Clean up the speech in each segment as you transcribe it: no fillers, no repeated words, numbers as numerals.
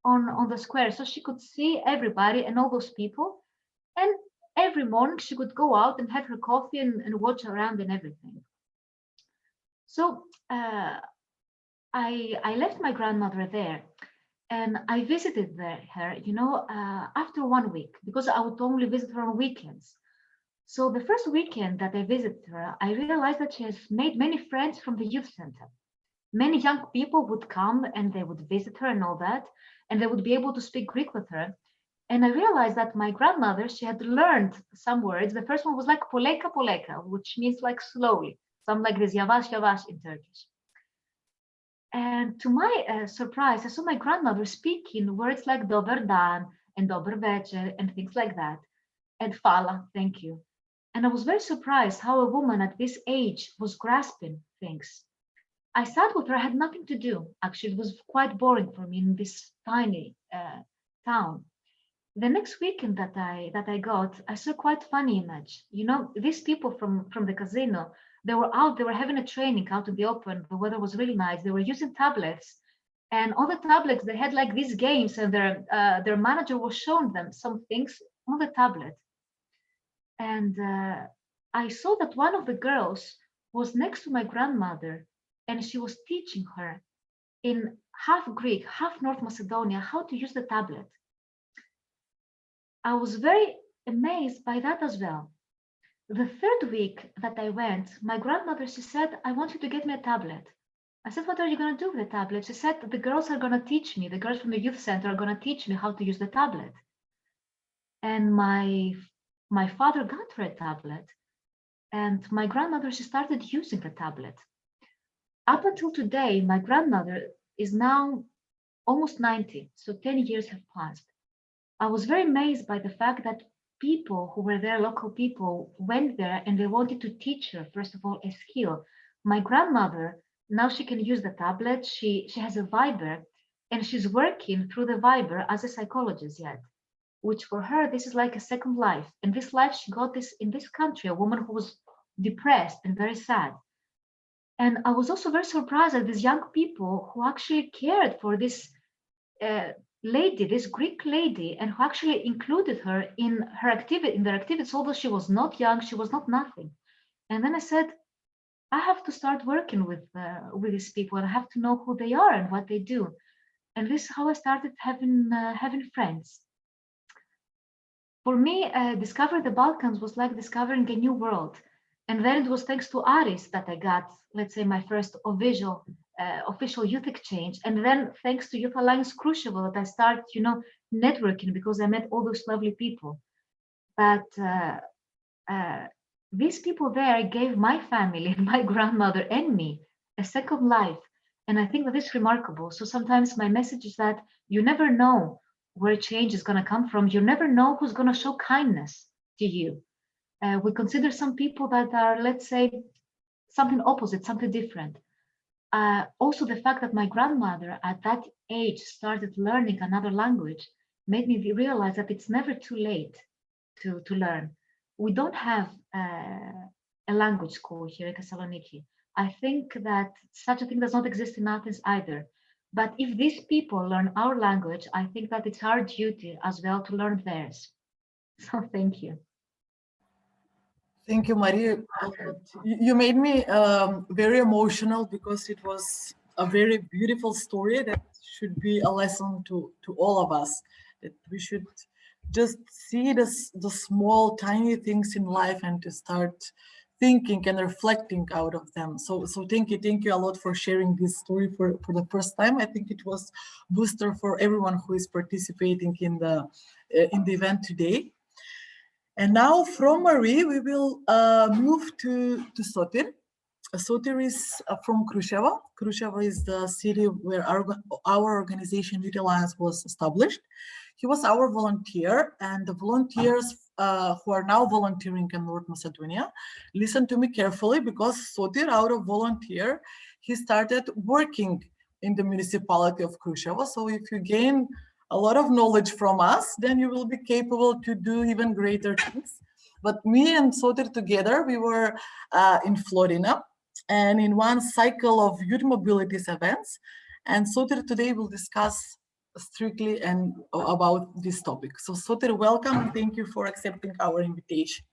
on the square, so she could see everybody and all those people. And every morning she could go out and have her coffee and watch around and everything. So I left my grandmother there, and I visited her, after 1 week, because I would only visit her on weekends. So the first weekend that I visited her, I realized that she has made many friends from the youth center. Many young people would come and they would visit her and all that, and they would be able to speak Greek with her. And I realized that my grandmother, she had learned some words. The first one was like poleka poleka, which means like slowly, some like this yavash yavash in Turkish. And to my surprise, I saw my grandmother speaking words like dober dan and dober večer and things like that, and fala, thank you. And I was very surprised how a woman at this age was grasping things. I sat with her, I had nothing to do. Actually, it was quite boring for me in this tiny town. The next weekend that I got, I saw quite funny image. These people from the casino, they were out, they were having a training out in the open. The weather was really nice. They were using tablets, and on the tablets they had like these games, and their manager was showing them some things on the tablet. And I saw that one of the girls was next to my grandmother, and she was teaching her in half Greek, half North Macedonia, how to use the tablet. I was very amazed by that as well. The third week that I went, my grandmother, she said, I want you to get me a tablet. I said, what are you going to do with the tablet? She said, the girls are going to teach me, the girls from the youth center are going to teach me how to use the tablet. And my father got her a tablet, and my grandmother, she started using the tablet. Up until today, my grandmother is now almost 90, so 10 years have passed. I was very amazed by the fact that people who were there, local people, went there and they wanted to teach her, first of all, a skill. My grandmother, now she can use the tablet. She has a Viber, and she's working through the Viber as a psychologist yet, which for her, this is like a second life. And this life, she got this in this country, a woman who was depressed and very sad. And I was also very surprised at these young people who actually cared for this lady, this Greek lady, and who actually included her in their activities, although she was not young, she was not nothing. And then I said, I have to start working with these people, and I have to know who they are and what they do. And this is how I started having friends. For me, discovering the Balkans was like discovering a new world. And then it was thanks to Aris that I got, let's say, my first official youth exchange. And then thanks to Youth Alliance Kruševo that I started, networking, because I met all those lovely people. But these people there gave my family, my grandmother and me, a second life. And I think that is remarkable. So sometimes my message is that you never know where change is going to come from. You never know who's going to show kindness to you. We consider some people that are, let's say, something opposite, something different. Also, the fact that my grandmother at that age started learning another language made me realize that it's never too late to learn. We don't have a language school here in Thessaloniki. I think that such a thing does not exist in Athens either. But if these people learn our language, I think that it's our duty as well to learn theirs. So thank you. Thank you, Maria. You made me very emotional, because it was a very beautiful story that should be a lesson to all of us, that we should just see the small, tiny things in life and to start thinking and reflecting out of them. So thank you a lot for sharing this story for the first time. I think it was booster for everyone who is participating in the event today. And now from Marie, we will move to Sotir. Sotir is from Kruševo. Kruševo is the city where our organization Youth Alliance was established. He was our volunteer, and the volunteers who are now volunteering in North Macedonia, listen to me carefully, because Sotir, out of volunteer, he started working in the municipality of Kruševo. So if you gain a lot of knowledge from us, then you will be capable to do even greater things. But me and Sotir together, we were in Florina, and in one cycle of youth mobilities events. And Sotir today will discuss strictly and about this topic. So Soter, welcome and thank you for accepting our invitation.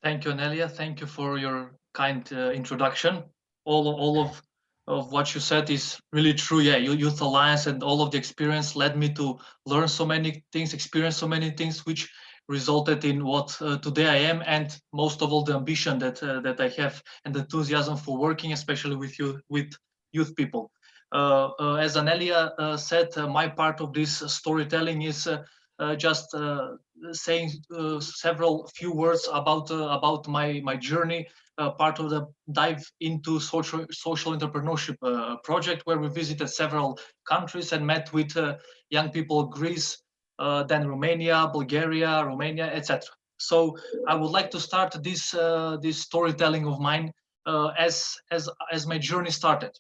Thank you, Nelia. Thank you for your kind introduction. All of what you said is really true. Yeah, Youth Alliance and all of the experience led me to learn so many things, experience so many things, which resulted in what today I am, and most of all the ambition that I have and the enthusiasm for working, especially with youth people. As Anelia said, my part of this storytelling is just saying several few words about my journey, part of the dive into social entrepreneurship project, where we visited several countries and met with young people of Greece, then Romania, Bulgaria, Romania, etc. So I would like to start this storytelling of mine as my journey started.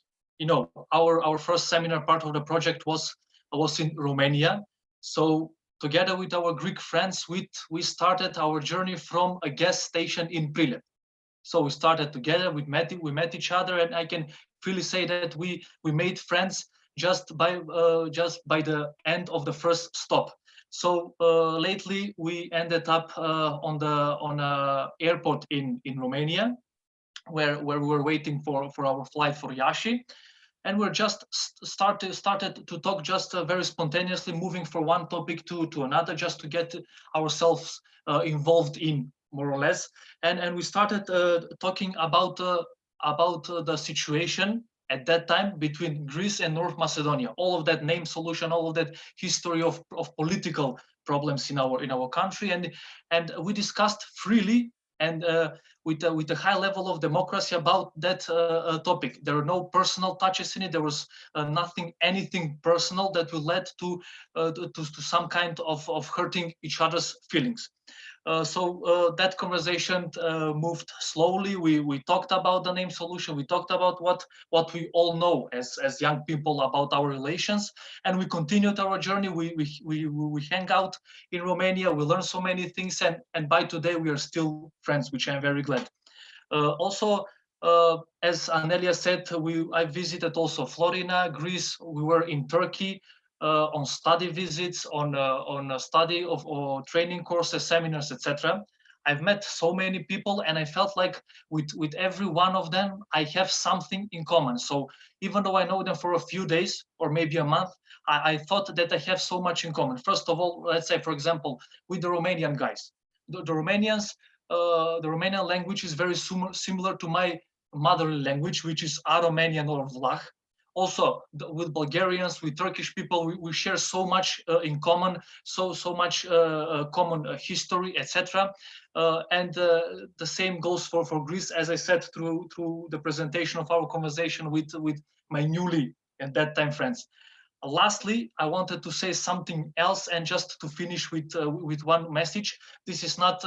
Our first seminar, part of the project was in Romania. So together with our Greek friends, we started our journey from a gas station in Prilep. So we started together, we met each other, and I can freely say that we made friends just by the end of the first stop. So lately we ended up on a airport in Romania, where we were waiting for our flight for Iași, and we're just started to talk just very spontaneously, moving from one topic to another, just to get ourselves involved in, more or less. And we started talking about the situation at that time between Greece and North Macedonia, all of that name solution, all of that history of political problems in our country, and we discussed freely and with a high level of democracy about that topic. There were no personal touches in it. There was anything personal that will lead to some kind of hurting each other's feelings. So that conversation moved slowly. We talked about the name solution. We talked about what we all know as young people about our relations, and we continued our journey. We hang out in Romania. We learn so many things, and by today we are still friends, which I'm very glad. Also, as Anelia said, I visited also Florina, Greece. We were in Turkey on study visits, on a study of or training courses, seminars, etc. I've met so many people, and I felt like with every one of them, I have something in common. So even though I know them for a few days or maybe a month, I thought that I have so much in common. First of all, let's say, for example, with the Romanian guys. The Romanians, the Romanian language is very similar to my mother language, which is Aromanian or Vlah. Also, with Bulgarians, with Turkish people, we share so much in common, so much common history, etc. And the same goes for Greece, as I said through the presentation of our conversation with my newly at that time friends. Lastly, I wanted to say something else, and just to finish with one message. This is not.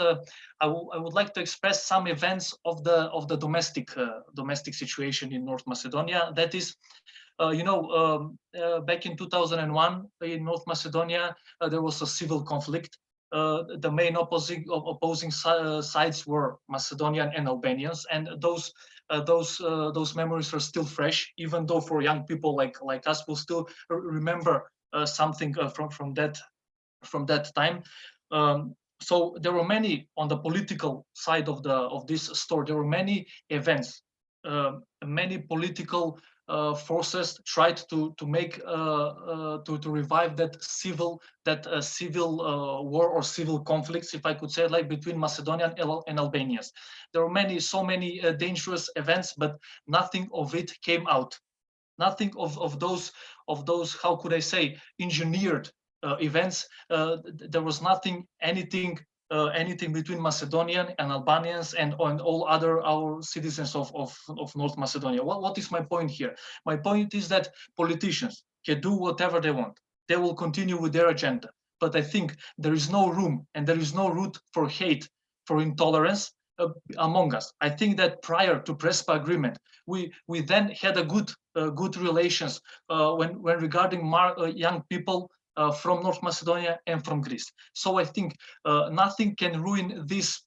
I would like to express some events of the domestic situation in North Macedonia. That is, back in 2001 in North Macedonia, there was a civil conflict. The main opposing sides were Macedonian and Albanians, and those memories are still fresh, even though for young people like us will still remember something from that time. So there were many on the political side of this story. There were many events, many political forces tried to make to revive that civil war or civil conflicts, if I could say it, like between Macedonia and Albania. There were so many dangerous events, but nothing of it came out. Nothing of those how could I say, engineered events. There was anything between Macedonian and Albanians and all other our citizens of North Macedonia. What is my point here? My point is that politicians can do whatever they want. They will continue with their agenda. But I think there is no room and there is no root for hate, for intolerance among us. I think that prior to Prespa agreement, we then had a good relations when regarding young people from North Macedonia and from Greece. So I think nothing can ruin this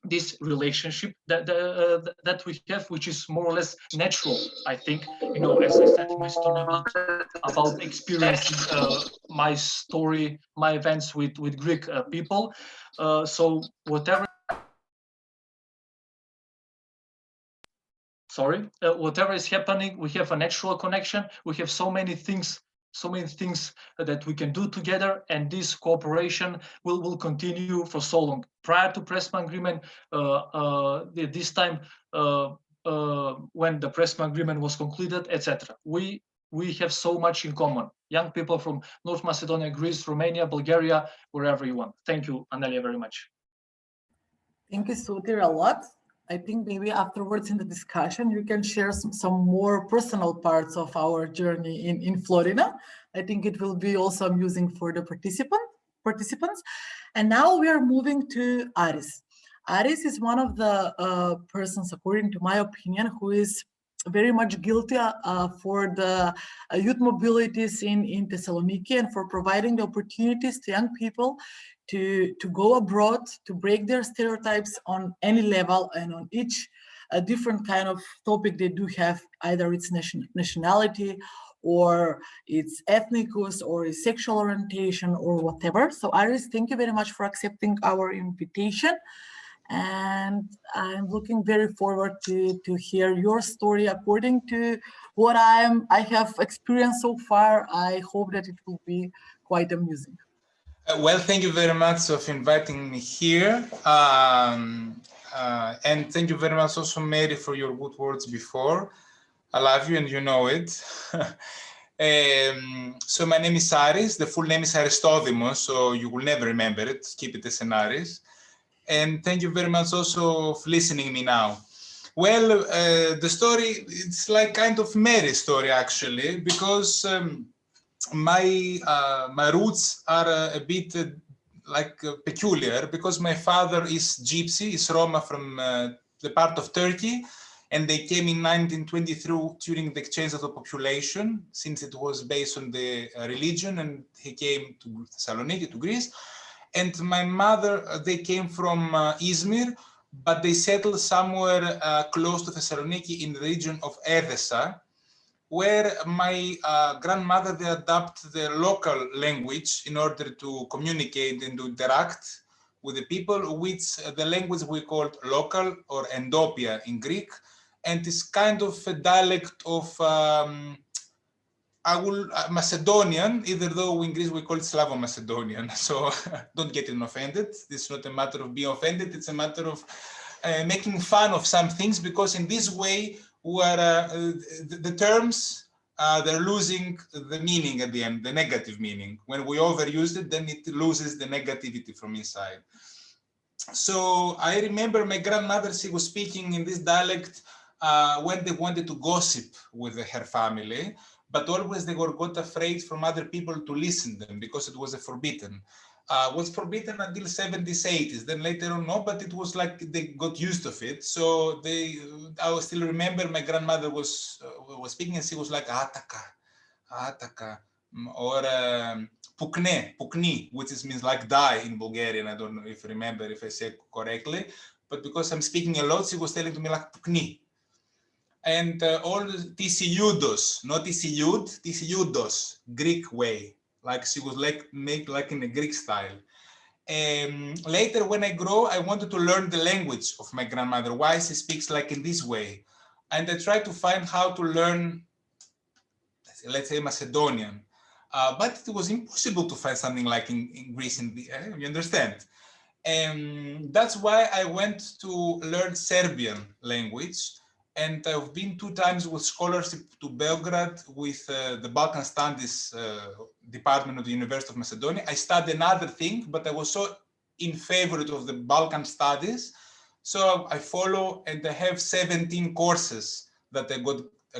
this relationship that we have, which is more or less natural. I think, as I said in my story about experiencing my story, my events with Greek people. So whatever is happening, we have a natural connection. We have so many things that we can do together, and this cooperation will continue for so long. Prior to Pressman agreement, this time when the Pressman agreement was concluded, etc. We have so much in common. Young people from North Macedonia, Greece, Romania, Bulgaria, wherever you want. Thank you, Anelia, very much. Thank you, Sutir, a lot. I think maybe afterwards in the discussion, you can share some more personal parts of our journey in Florida. I think it will be also amusing for the participants. And now we are moving to Aris. Aris is one of the persons, according to my opinion, who is very much guilty for the youth mobilities in Thessaloniki and for providing the opportunities to young people to go abroad, to break their stereotypes on any level and on each different kind of topic they do have, either it's nationality or it's ethnicus or it's sexual orientation or whatever. So Iris, thank you very much for accepting our invitation. And I'm looking very forward to hear your story according to what I have experienced so far. I hope that it will be quite amusing. Well, thank you very much for inviting me here. And thank you very much also, Mary, for your good words before. I love you and you know it. So my name is Aris. The full name is Aristodimos, so you will never remember it. Keep it as an Aris. And thank you very much also for listening me now. Well, the story, it's like kind of Mary's story, actually, because my roots are a bit peculiar, because my father is Gypsy, is Roma from the part of Turkey, and they came in 1923 during the exchange of the population, since it was based on the religion, and he came to Thessaloniki, to Greece. And my mother, they came from Izmir, but they settled somewhere close to Thessaloniki in the region of Edessa, where my grandmother, they adapt the local language in order to communicate and to interact with the people, which the language we call local or endopia in Greek, and is kind of a dialect of Macedonian, even though in Greece we call it Slavo-Macedonian. So don't get offended. This is not a matter of being offended. It's a matter of making fun of some things, because in this way, where the terms, they're losing the meaning at the end, the negative meaning. When we overuse it, then it loses the negativity from inside. So I remember my grandmother, she was speaking in this dialect when they wanted to gossip with her family, but always they got afraid from other people to listen to them, because it was forbidden. Was forbidden until 70s, 80s. Then later on, no, but it was like they got used of it. So I still remember my grandmother was speaking, and she was like ataka, ataka, or pukne, which means like die in Bulgarian. I don't know if you remember if I say correctly, but because I'm speaking a lot, she was telling to me like pukni. And all tisiudos, not tisiud, tisiudos, Greek way. Like she was make like in a Greek style. Later, when I grow, I wanted to learn the language of my grandmother, why she speaks like in this way. And I tried to find how to learn, let's say, Macedonian. But it was impossible to find something like in Greece, you understand? That's why I went to learn Serbian language. And I've been 2 times with scholarship to Belgrade with the Balkan Studies department of the University of Macedonia. I studied another thing, but I was so in favor of the Balkan studies. So I follow, and I have 17 courses that I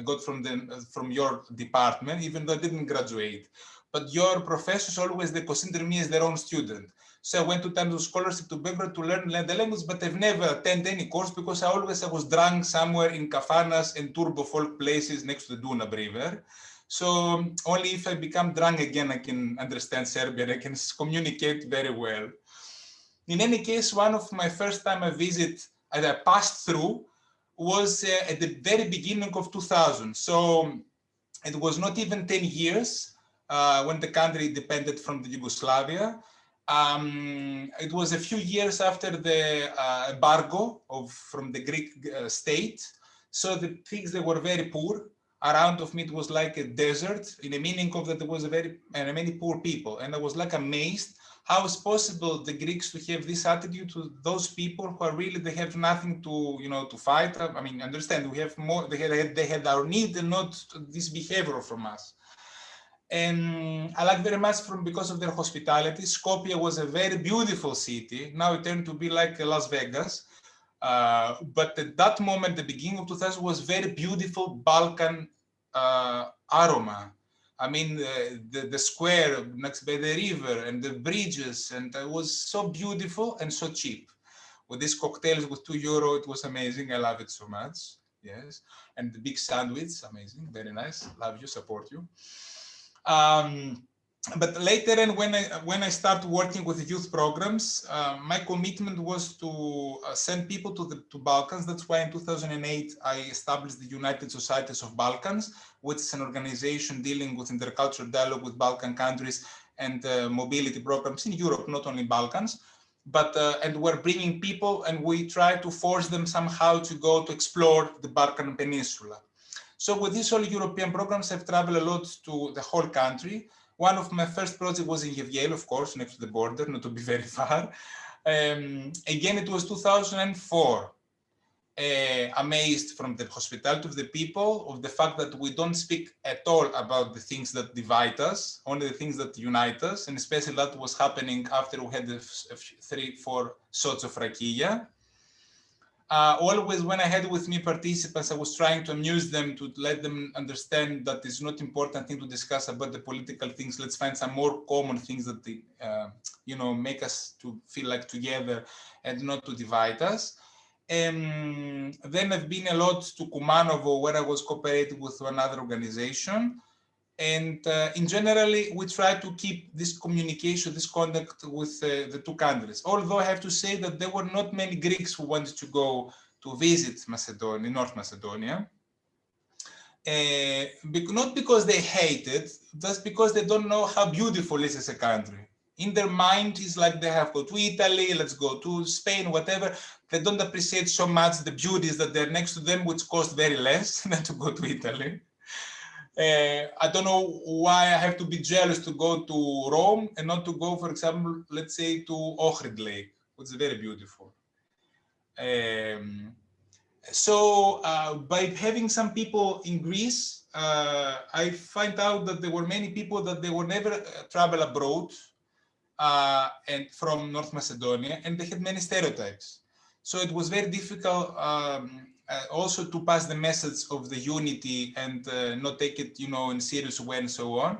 got from your department, even though I didn't graduate. But your professors always, they consider me as their own student. So I went 2 times with scholarship to Belgrade to learn the language, but I've never attended any course, because I was drunk somewhere in kafanas and turbo folk places next to the Dunav River. So only if I become drunk again, I can understand Serbian, I can communicate very well. In any case, one of my first time I visit, I passed through, was at the very beginning of 2000. So it was not even 10 years when the country independed from the Yugoslavia. It was a few years after the embargo from the Greek state. So the things, they were very poor. Around of me, it was like a desert, in the meaning of that there was many poor people. And I was like amazed how is possible the Greeks to have this attitude to those people who are really, they have nothing to, to fight. I mean, understand, we have more, they had our need and not this behavior from us. And I like very much because of their hospitality. Skopje was a very beautiful city. Now it turned to be like Las Vegas. But at that moment, the beginning of 2000, was very beautiful Balkan aroma. I mean, the square next by the river and the bridges, and it was so beautiful and so cheap. With these cocktails with €2, it was amazing. I love it so much. Yes, and the big sandwich, amazing, very nice. Love you, support you. But later, and when I started working with youth programs, my commitment was to send people to Balkans. That's why in 2008 I established the United Societies of Balkans, which is an organization dealing with intercultural dialogue with Balkan countries and mobility programs in Europe, not only Balkans. But and we're bringing people, and we try to force them somehow to go to explore the Balkan Peninsula. So with these all European programs, I've traveled a lot to the whole country. One of my first projects was in Yevgel, of course, next to the border, not to be very far. Again, it was 2004. Amazed from the hospitality of the people, of the fact that we don't speak at all about the things that divide us, only the things that unite us, and especially that was happening after we had the 3-4 shots of rakia. Always when I had with me participants, I was trying to amuse them, to let them understand that it's not important thing to discuss about the political things. Let's find some more common things that make us to feel like together and not to divide us. Then I've been a lot to Kumanovo, where I was cooperating with another organization. And in generally, we try to keep this communication, this contact with the two countries. Although I have to say that there were not many Greeks who wanted to go to visit Macedonia, North Macedonia. Not because they hate it, just because they don't know how beautiful it is as a country. In their mind, it's like they have to go to Italy, let's go to Spain, whatever. They don't appreciate so much the beauties that they're next to them, which cost very less than to go to Italy. I don't know why I have to be jealous to go to Rome and not to go, for example, let's say to Ohrid Lake, which is very beautiful. So by having some people in Greece, I find out that there were many people that they were never travel abroad and from North Macedonia, and they had many stereotypes. So it was very difficult also to pass the message of the unity and not take it, in a serious way and so on.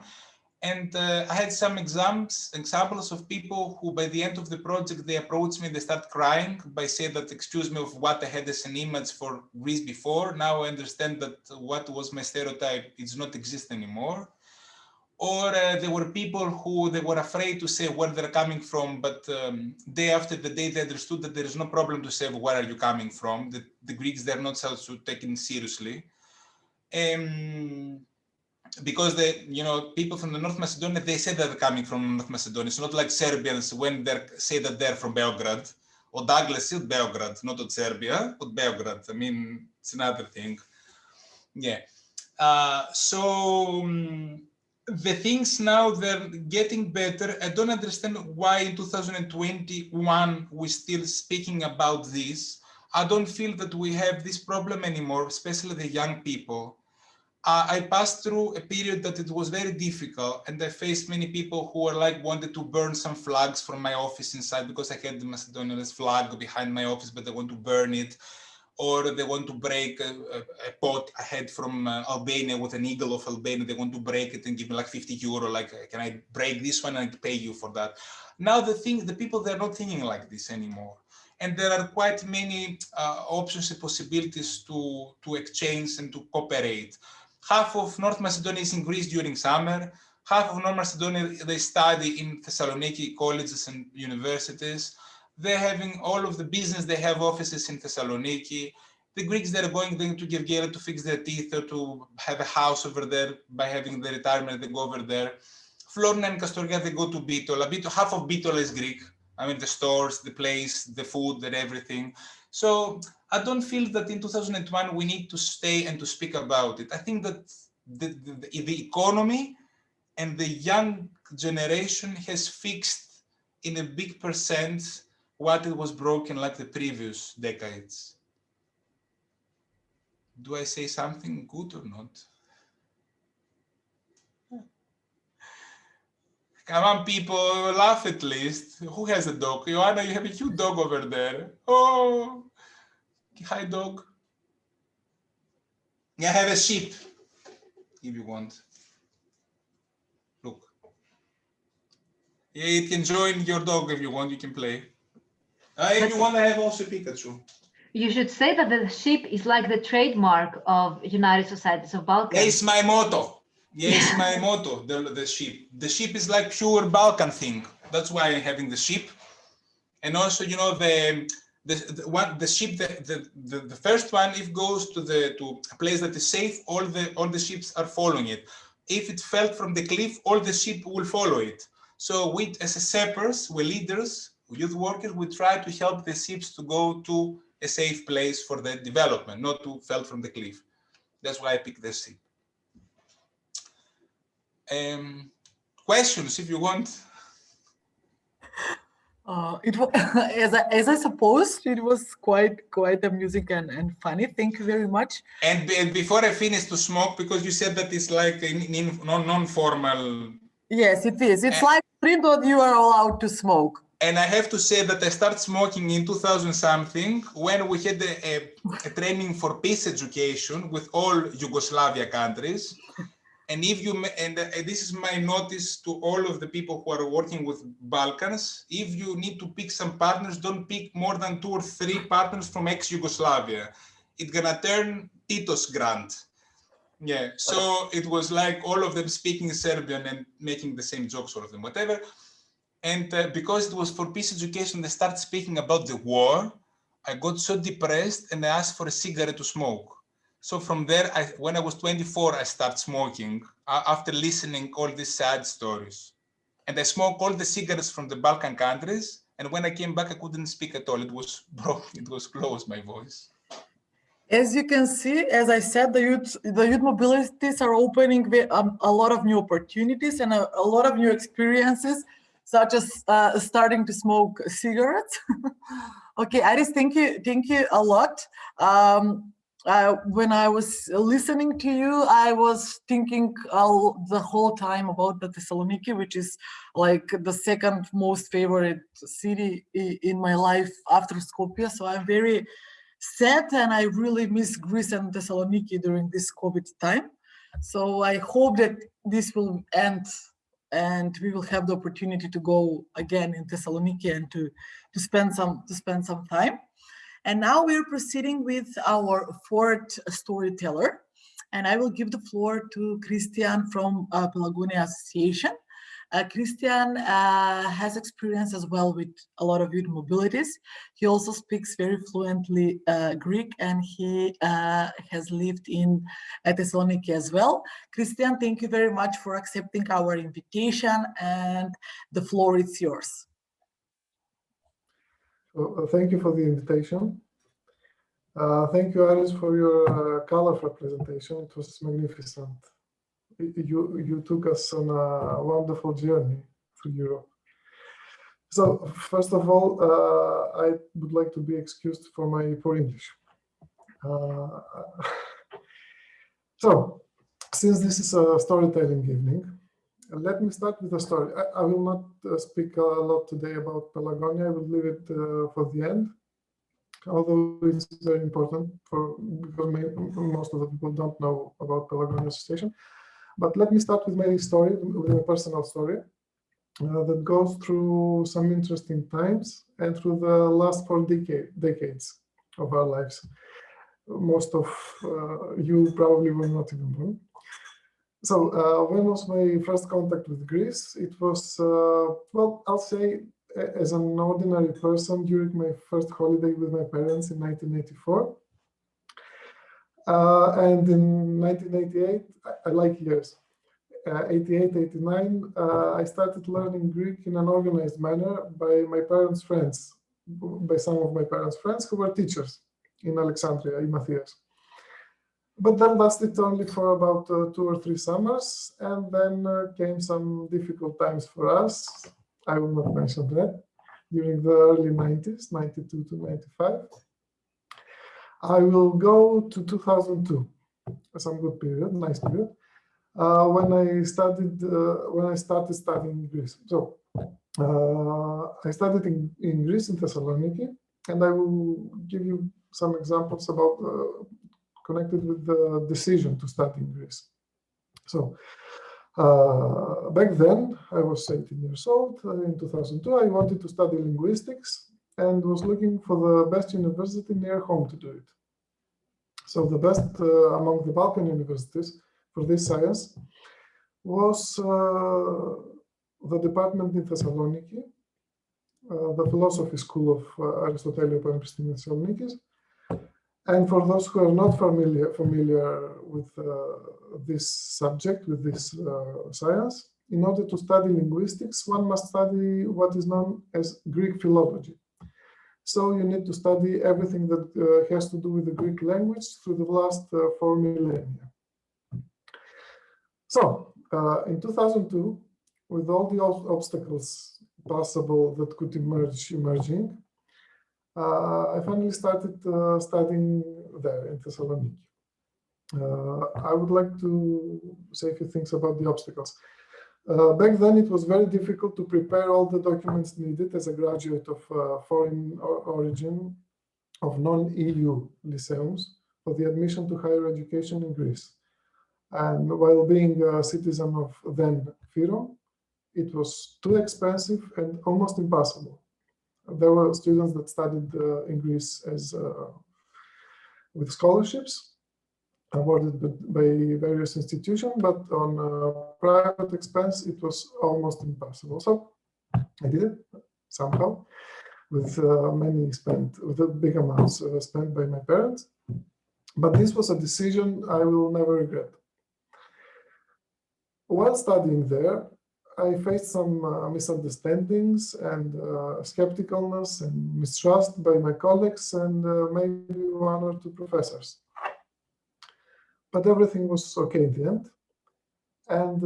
And I had some examples of people who, by the end of the project, they approached me, they start crying by saying that, excuse me, of what I had as an image for Greece before. Now I understand that what was my stereotype, it's not exist anymore. Or there were people who they were afraid to say where they're coming from, but day after the day they understood that there is no problem to say where are you coming from. The Greeks, they're not so taken seriously. Because people from the North Macedonia, they say that they're coming from North Macedonia. It's not like Serbians when they say that they're from Belgrade. Or Douglas is Belgrade, not от Serbia, but Belgrade. I mean, it's another thing. Yeah. The things now, they're getting better. I don't understand why in 2021 we're still speaking about this. I don't feel that we have this problem anymore, especially the young people. I passed through a period that it was very difficult, and I faced many people who were wanted to burn some flags from my office inside because I had the Macedonian flag behind my office, but they want to burn it. Or they want to break a pot I had from Albania with an eagle of Albania. They want to break it and give me €50. Can I break this one and pay you for that? Now the people, they're not thinking like this anymore. And there are quite many options and possibilities to exchange and to cooperate. Half of North Macedonia is in Greece during summer. Half of North Macedonia, they study in Thessaloniki colleges and universities. They're having all of the business. They have offices in Thessaloniki. The Greeks, they're going then to Georgia to fix their teeth or to have a house over there by having the retirement. They go over there. Florina and Kastoria, they go to Bitola. Half of Bitola is Greek. I mean, the stores, the place, the food, and everything. So I don't feel that in 2001 we need to stay and to speak about it. I think that the economy and the young generation has fixed in a big percent what it was broken like the previous decades. Do I say something good or not? Come on, people, laugh at least. Who has a dog? Joanna, you have a cute dog over there. Oh, hi, dog. Yeah, I have a sheep, if you want. Look. Yeah, you can join your dog if you want, you can play. If you want, I have also Pikachu. You should say that the sheep is like the trademark of United Societies of Balkans. Yeah, it's my motto. Yeah, it's my motto, the sheep. The sheep is like pure Balkan thing. That's why I'm having the sheep. And also, you know, the sheep, the first one, if goes to a place that is safe, all the sheep are following it. If it fell from the cliff, all the sheep will follow it. So we, as shepherds, we leaders, youth workers, we try to help the sheep to go to a safe place for their development, not to fall from the cliff. That's why I picked the sheep. Questions, if you want. It was, as I supposed, it was quite amusing and funny. Thank you very much. And before I finish to smoke, because you said that it's like non-formal. Yes, it is. It's like that you are allowed to smoke. And I have to say that I started smoking in 2000 something when we had a training for peace education with all Yugoslavia countries. And if you, and this is my notice to all of the people who are working with Balkans, if you need to pick some partners, don't pick more than 2 or 3 partners from ex-Yugoslavia. It's gonna turn Tito's grant. Yeah, so it was like all of them speaking Serbian and making the same jokes, all of them, whatever. And because it was for peace education, they started speaking about the war. I got so depressed and I asked for a cigarette to smoke. So from there, when I was 24, I started smoking after listening all these sad stories. And I smoked all the cigarettes from the Balkan countries. And when I came back, I couldn't speak at all. It was broken. It was closed, my voice. As you can see, as I said, the youth mobilities are opening a lot of new opportunities and a lot of new experiences, such as starting to smoke cigarettes. Okay, Iris, thank you a lot. When I was listening to you, I was thinking the whole time about the Thessaloniki, which is like the second most favorite city in my life after Skopje. So I'm very sad and I really miss Greece and Thessaloniki during this COVID time. So I hope that this will end and we will have the opportunity to go again in Thessaloniki and to spend some time. And now we're proceeding with our 4th storyteller. And I will give the floor to Christian from Pelagonia Association. Christian has experience as well with a lot of youth mobilities. He also speaks very fluently Greek and he has lived in Thessaloniki as well. Christian, thank you very much for accepting our invitation and the floor is yours. Well, thank you for the invitation. Thank you, Aris, for your colorful presentation. It was magnificent. You took us on a wonderful journey through Europe. So, first of all, I would like to be excused for my poor English. So, since this is a storytelling evening, let me start with a story. I will not speak a lot today about Pelagonia. I will leave it for the end, although it's very important because most of the people don't know about Pelagonia Association. But let me start with my story, with a personal story that goes through some interesting times and through the last 4 decades of our lives. Most of you probably were not even born. So when was my first contact with Greece? It was, well, I'll say as an ordinary person during my first holiday with my parents in 1984. And in 1988, I like years, 88, 89, I started learning Greek in an organized manner by my parents' friends, by some of my parents' friends who were teachers in Alexandria, in Matthias. But that lasted only for about 2 or 3 summers, and then came some difficult times for us. I will not mention that. During the early 90s, 92 to 95. I will go to 2002, some good period, nice period, when I started studying Greece. So I studied in Greece, in Thessaloniki, and I will give you some examples about connected with the decision to study in Greece. So back then, I was 18 years old. In 2002, I wanted to study linguistics and was looking for the best university near home to do it. So the best among the Balkan universities for this science was the department in Thessaloniki, the philosophy school of Aristotelio Panepistimiou Thessaloniki. And for those who are not familiar with this subject, with this science, in order to study linguistics, one must study what is known as Greek philology. So you need to study everything that has to do with the Greek language through the last 4 millennia. So in 2002, with all the obstacles possible that could emerging, I finally started studying there in Thessaloniki. I would like to say a few things about the obstacles. Back then, it was very difficult to prepare all the documents needed as a graduate of foreign origin of non-EU lyceums for the admission to higher education in Greece. And while being a citizen of then Fyrom, it was too expensive and almost impossible. There were students that studied in Greece as with scholarships awarded by various institutions, but on private expense, it was almost impossible. So I did it somehow with with big amounts spent by my parents. But this was a decision I will never regret. While studying there, I faced some misunderstandings and skepticalness and mistrust by my colleagues and maybe 1 or 2 professors. But everything was okay in the end. And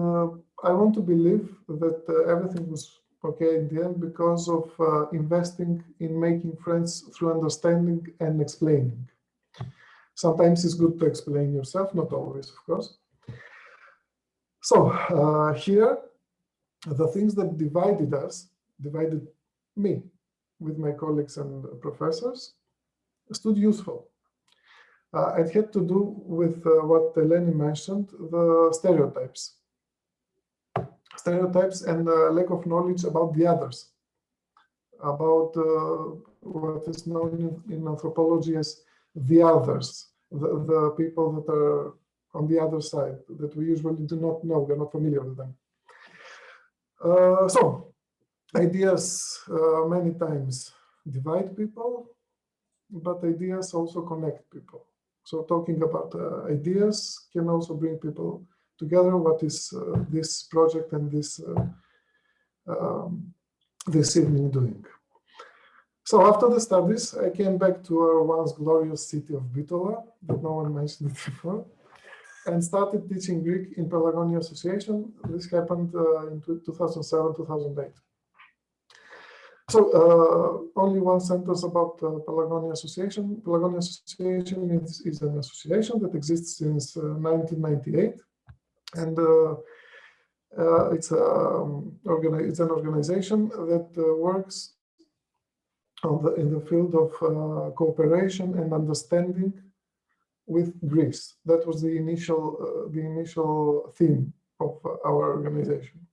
I want to believe that everything was okay in the end because of investing in making friends through understanding and explaining. Sometimes it's good to explain yourself, not always, of course. So here, the things that divided me with my colleagues and professors, stood useful. It had to do with what Eleni mentioned, the stereotypes. Stereotypes and lack of knowledge about the others, about what is known in anthropology as the others, the people that are on the other side, that we usually do not know, we're not familiar with them. So, ideas many times divide people, but ideas also connect people. So talking about ideas can also bring people together. What is this project and this evening doing? So after the studies, I came back to our once glorious city of Bitola, that no one mentioned it before, and started teaching Greek in Pelagonia Association. This happened in 2007, 2008. So only one sentence about Pelagonia Association. Pelagonia Association is an association that exists since 1998, and it's an organization that works in the field of cooperation and understanding with Greece. That was the initial theme of our organization.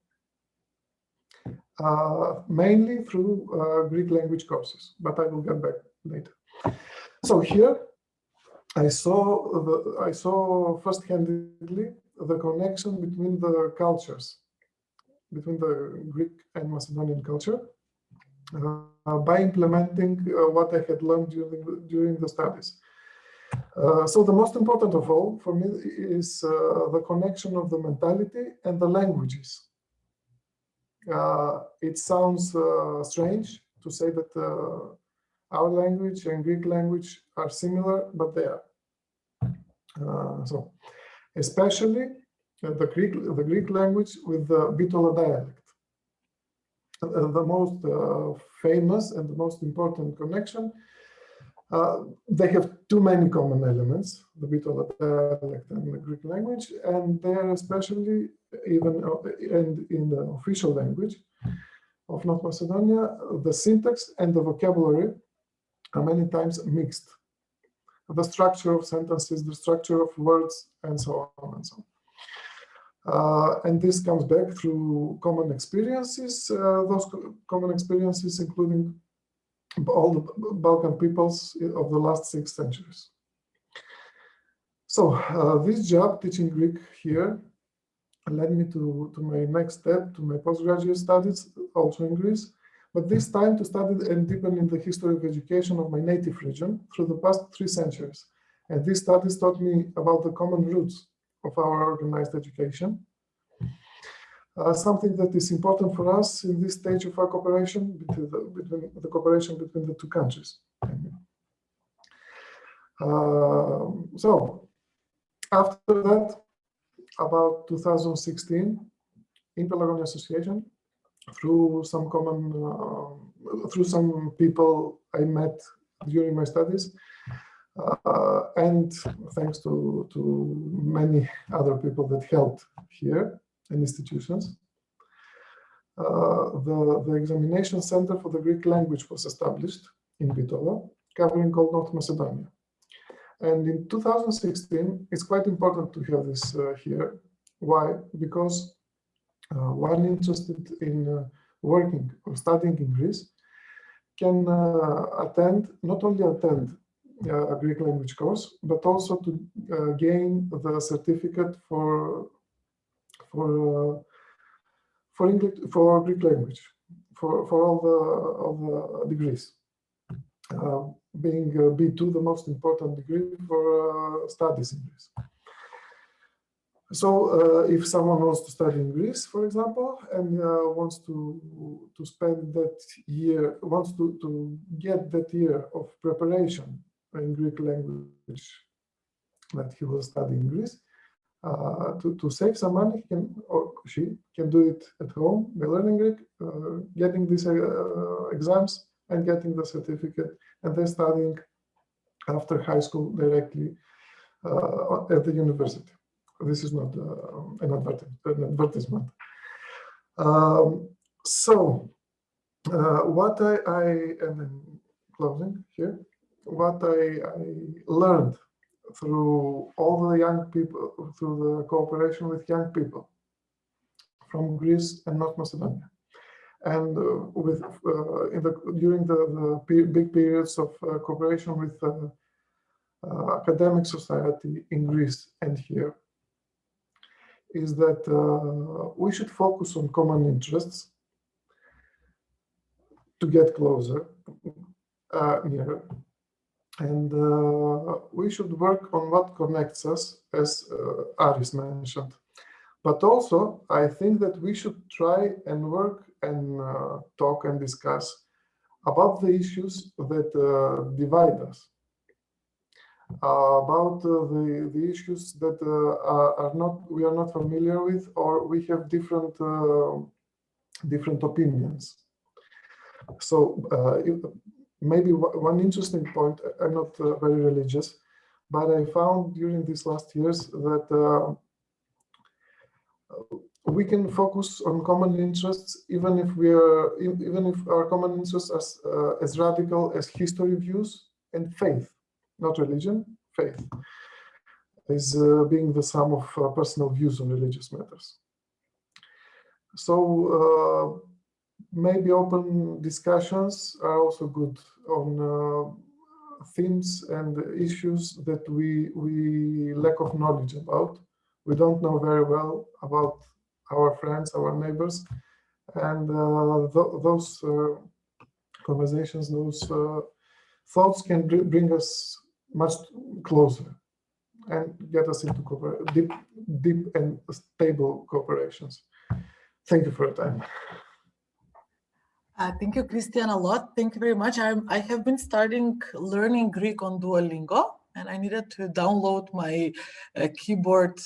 Mainly through Greek language courses, but I will get back later. So here I saw first-handedly the connection between the cultures, between the Greek and Macedonian culture, by implementing what I had learned during the studies. So the most important of all for me is the connection of the mentality and the languages. It sounds strange to say that our language and Greek language are similar, but they are. So, especially the Greek language with the Bitola dialect. The most famous and the most important connection. They have too many common elements, the Bitola dialect and the Greek language, and they are especially even in the official language of North Macedonia, the syntax and the vocabulary are many times mixed. The structure of sentences, the structure of words, and so on and so on. And this comes back through common experiences, those common experiences including all the Balkan peoples of the last 6 centuries. So this job, teaching Greek here, led me to my next step, to my postgraduate studies, also in Greece, but this time to study and deepen in the history of education of my native region through the past 3 centuries. And these studies taught me about the common roots of our organized education, something that is important for us in this stage of our cooperation, between the cooperation between the 2 countries. So after that, about 2016, in Pelagonia Association, through some people I met during my studies, and thanks to many other people that helped here and institutions, the examination center for the Greek language was established in Bitola, covering all North Macedonia. And in 2016, it's quite important to have this here. Why? Because one interested in working or studying in Greece can not only attend a Greek language course, but also to gain the certificate for Greek language, for all the degrees. Being B2 the most important degree for studies in Greece. So if someone wants to study in Greece, for example, and wants to spend that year, wants to get that year of preparation in Greek language that he will study in Greece, to save some money, he can, or she can do it at home by learning Greek, getting these exams and getting the certificate, and then studying after high school directly at the university. This is not an advertisement. So what I am in closing here, what I learned through all the young people, through the cooperation with young people from Greece and North Macedonia, and with during the big periods of cooperation with academic society in Greece and here, is that we should focus on common interests to get closer, nearer, and we should work on what connects us, as Aris mentioned. But also, I think that we should try and work and talk and discuss about the issues that divide us, about the issues that we are not familiar with, or we have different opinions. So maybe one interesting point, I'm not very religious, but I found during these last years that we can focus on common interests even if our common interests are as radical as history views and faith, not religion, faith, is being the sum of personal views on religious matters. So maybe open discussions are also good on themes and issues that we lack of knowledge about. We don't know very well about our friends, our neighbors, and those conversations, those thoughts can bring us much closer and get us into deep and stable cooperations. Thank you for your time. Thank you, Christian, a lot. Thank you very much. I have been starting learning Greek on Duolingo, and I needed to download my keyboard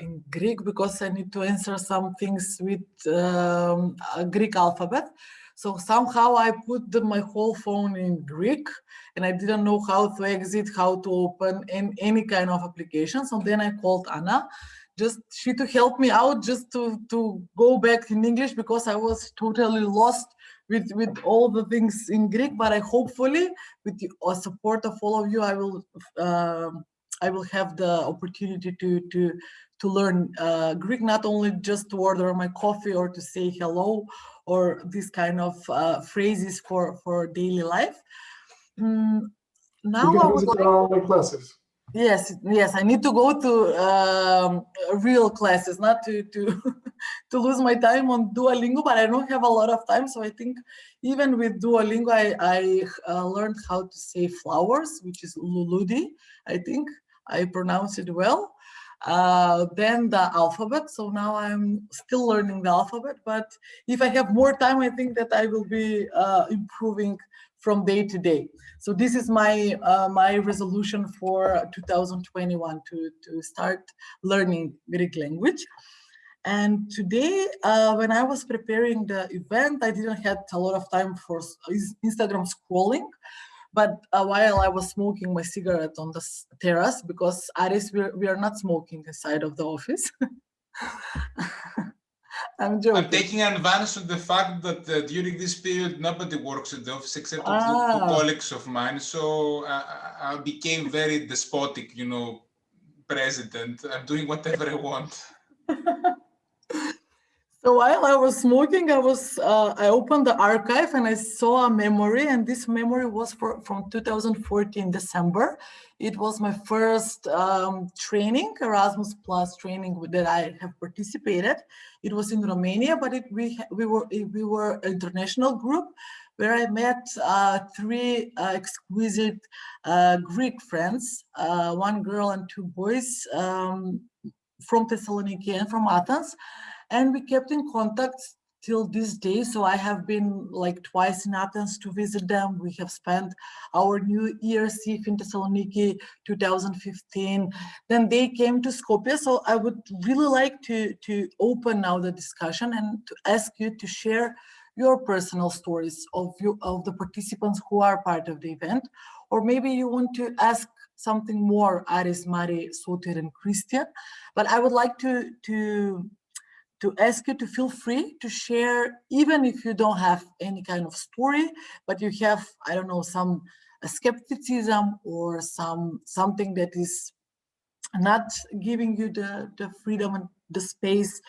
in Greek because I need to answer some things with a Greek alphabet. So somehow I put my whole phone in Greek, and I didn't know how to exit, how to open any kind of application. So then I called Anna, just she to help me out, just to go back in English because I was totally lost with all the things in Greek. But I hopefully, with the support of all of you, I will have the opportunity to learn Greek, not only just to order my coffee or to say hello or these kind of phrases for daily life. Now You I can would visit like. our online classes. Yes, I need to go to real classes, not to to lose my time on Duolingo, but I don't have a lot of time. So I think even with Duolingo, I learned how to say flowers, which is luludi. I think I pronounce it well. Then the alphabet. So now I'm still learning the alphabet, but if I have more time, I think that I will be improving from day to day. So this is my my resolution for 2021 to start learning Greek language. And today, when I was preparing the event, I didn't have a lot of time for Instagram scrolling. But while I was smoking my cigarette on the terrace, because Aris, we are not smoking inside of the office. I'm joking. I'm taking advantage of the fact that during this period, nobody works in the office except two colleagues of mine. So I became very despotic, you know, president. I'm doing whatever I want. So while I was smoking, I opened the archive and I saw a memory, and this memory was from 2014 December. It was my first training, Erasmus Plus training that I have participated. It was in Romania, but we were an international group where I met three exquisite Greek friends, one girl and two boys from Thessaloniki and from Athens. And we kept in contact till this day. So I have been like twice in Athens to visit them. We have spent our New Year's Eve in Thessaloniki 2015. Then they came to Skopje. So I would really like to open now the discussion and to ask you to share your personal stories of the participants who are part of the event. Or maybe you want to ask something more, Aris, Mari, Sotir, and Christian. But I would like to ask you to feel free to share, even if you don't have any kind of story, but you have, I don't know, some skepticism or something that is not giving you the freedom and the space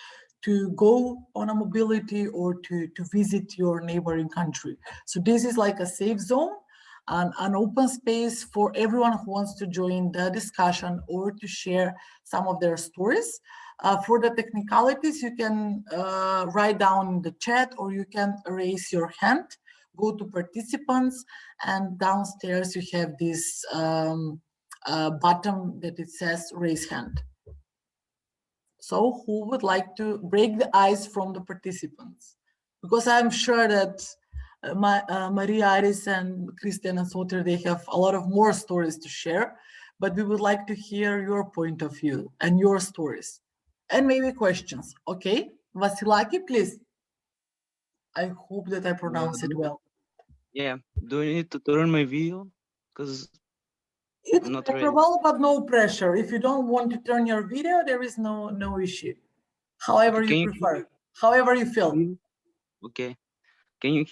to go on a mobility or to visit your neighboring country. So this is like a safe zone, an open space for everyone who wants to join the discussion or to share some of their stories. For the technicalities, you can write down in the chat or you can raise your hand, go to participants, and downstairs you have this button that it says raise hand. So who would like to break the ice from the participants? Because I'm sure that Maria, Aris, and Christian and Sotir, they have a lot of more stories to share, but we would like to hear your point of view and your stories. And maybe questions. Okay, Vasilaki, please. I hope that I pronounce it well. Yeah, do I need to turn my video? Because It's I'm not ready. preferable, but no pressure. If you don't want to turn your video, there is no issue. However Okay, you prefer, however you feel. Okay. Can you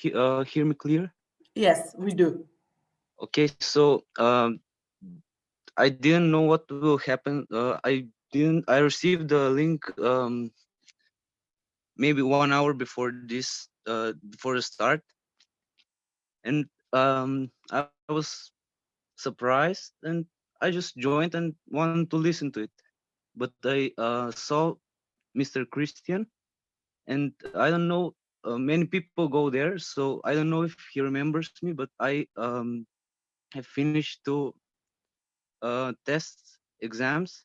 hear me clear? Yes, we do. Okay, so I didn't know what will happen. I received the link maybe 1 hour before this before the start, and I was surprised and I just joined and wanted to listen to it, but I saw Mr. Christian, and I don't know many people go there, so I don't know if he remembers me, but I have finished 2 tests, exams,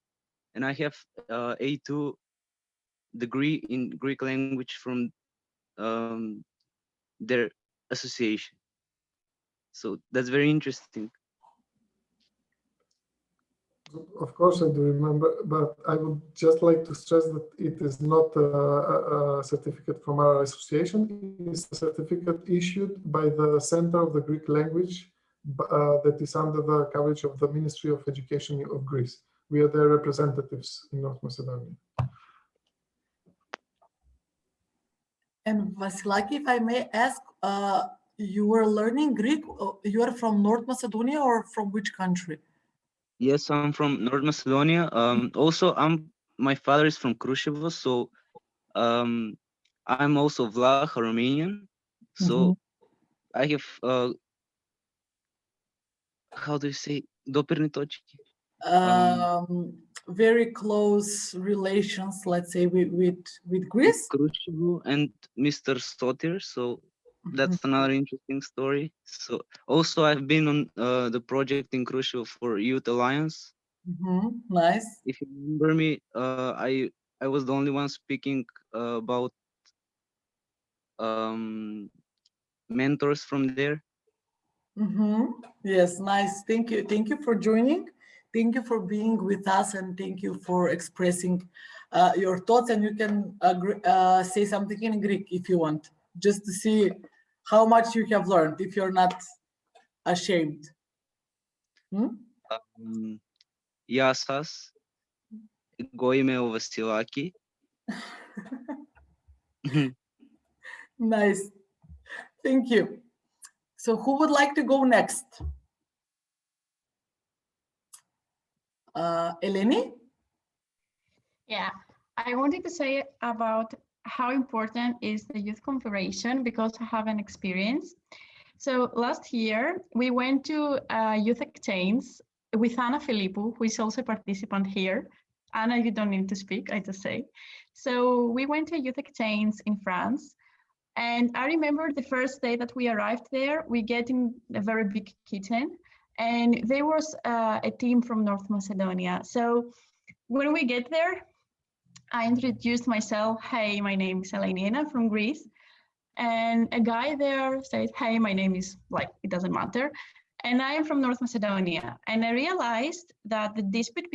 and I have A2 degree in Greek language from their association. So that's very interesting. Of course, I do remember, but I would just like to stress that it is not a certificate from our association. It's a certificate issued by the Center of the Greek Language that is under the coverage of the Ministry of Education of Greece. We are their representatives in North Macedonia. And Vasilaki, if I may ask, you were learning Greek. You are from North Macedonia or from which country? Yes, I'm from North Macedonia. Also, my father is from Krushevo, so I'm also Vlah, a Romanian. So I have how do you say dopernitočki? Very close relations, let's say, with Greece. Krushevo and Mr. Stotir. So that's another interesting story. So also I've been on the project in Krushevo for Youth Alliance. Nice. If you remember me, I was the only one speaking about mentors from there. Yes, nice. Thank you. Thank you for joining. Thank you for being with us, and thank you for expressing your thoughts. And you can say something in Greek if you want, just to see how much you have learned, if you're not ashamed. Γεια σας. Εγώ είμαι ο Βασιλάκη. Nice. Thank you. So who would like to go next? Eleni? Yeah, I wanted to say about how important is the youth confederation because I have an experience. So last year we went to youth exchange with Anna Filipou, who is also a participant here. Anna, you don't need to speak, I just say. So we went to a youth exchange in France. And I remember the first day that we arrived there, we get in a very big kitchen and there was a team from North Macedonia. So when we get there, I introduced myself. Hey, my name is Elena from Greece. And a guy there said, hey, my name is, like, it doesn't matter. And I am from North Macedonia. And I realized that the dispute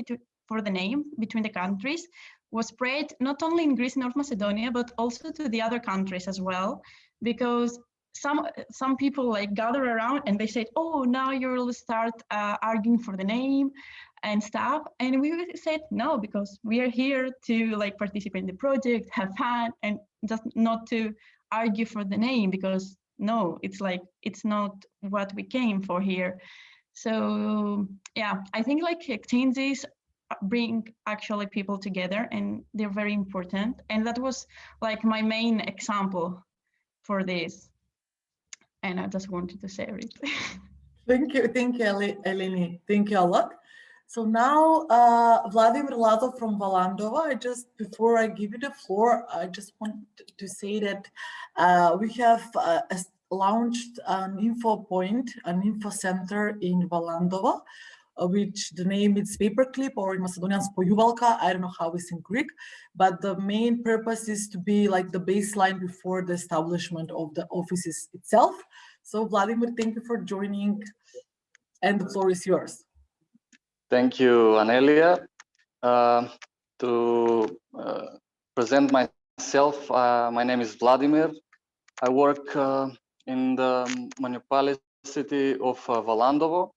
for the name between the countries was spread not only in Greece and North Macedonia, but also to the other countries as well, because some people like gather around and they said, oh, now you'll start arguing for the name and stuff. And we said no, because we are here to like participate in the project, have fun, and just not to argue for the name, because no, it's like, it's not what we came for here. So yeah, I think like exchanges bring actually people together and they're very important. And that was like my main example for this. And I just wanted to share it. Thank you, Eleni. Thank you a lot. So now, Vladimir Lazov from Valandova. Before I give you the floor, I just want to say that we have launched an info point, an info center in Valandova, which the name is Paperclip, or in Macedonian Spojuvalka. I don't know how it's in Greek, but the main purpose is to be like the baseline before the establishment of the offices itself. So Vladimir, thank you for joining, and the floor is yours. Thank you, Anelia. To present myself, my name is Vladimir. I work in the municipality of Valandovo.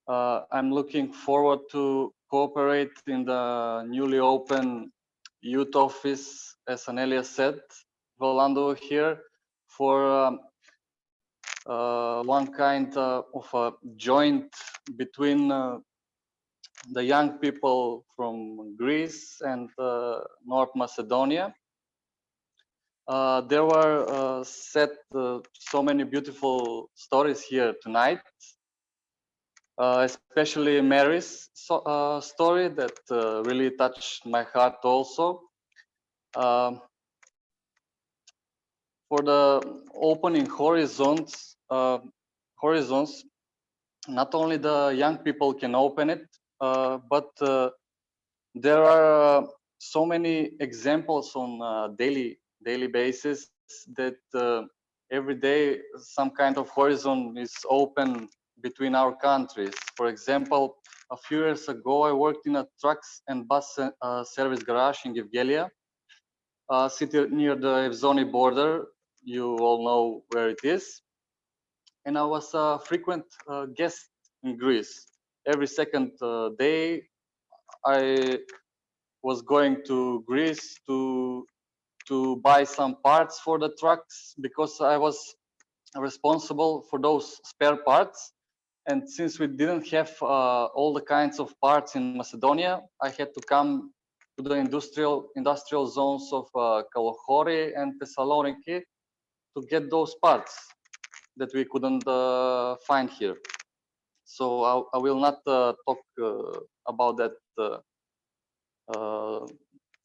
I'm looking forward to cooperate in the newly opened youth office, as Anelia said, Valandovo here, for one kind of a joint between the young people from Greece and North Macedonia. There were said so many beautiful stories here tonight, especially Mary's story that really touched my heart also. for the opening horizons. Not only the young people can open it, but there are so many examples on daily basis that every day some kind of horizon is open between our countries. For example, a few years ago, I worked in a trucks and bus service garage in Evgelia, city near the Evzoni border. You all know where it is. And I was a frequent guest in Greece. Every second day, I was going to Greece to buy some parts for the trucks because I was responsible for those spare parts. And since we didn't have all the kinds of parts in Macedonia, I had to come to the industrial zones of Kalohori and Thessaloniki to get those parts that we couldn't find here. So I will not talk about that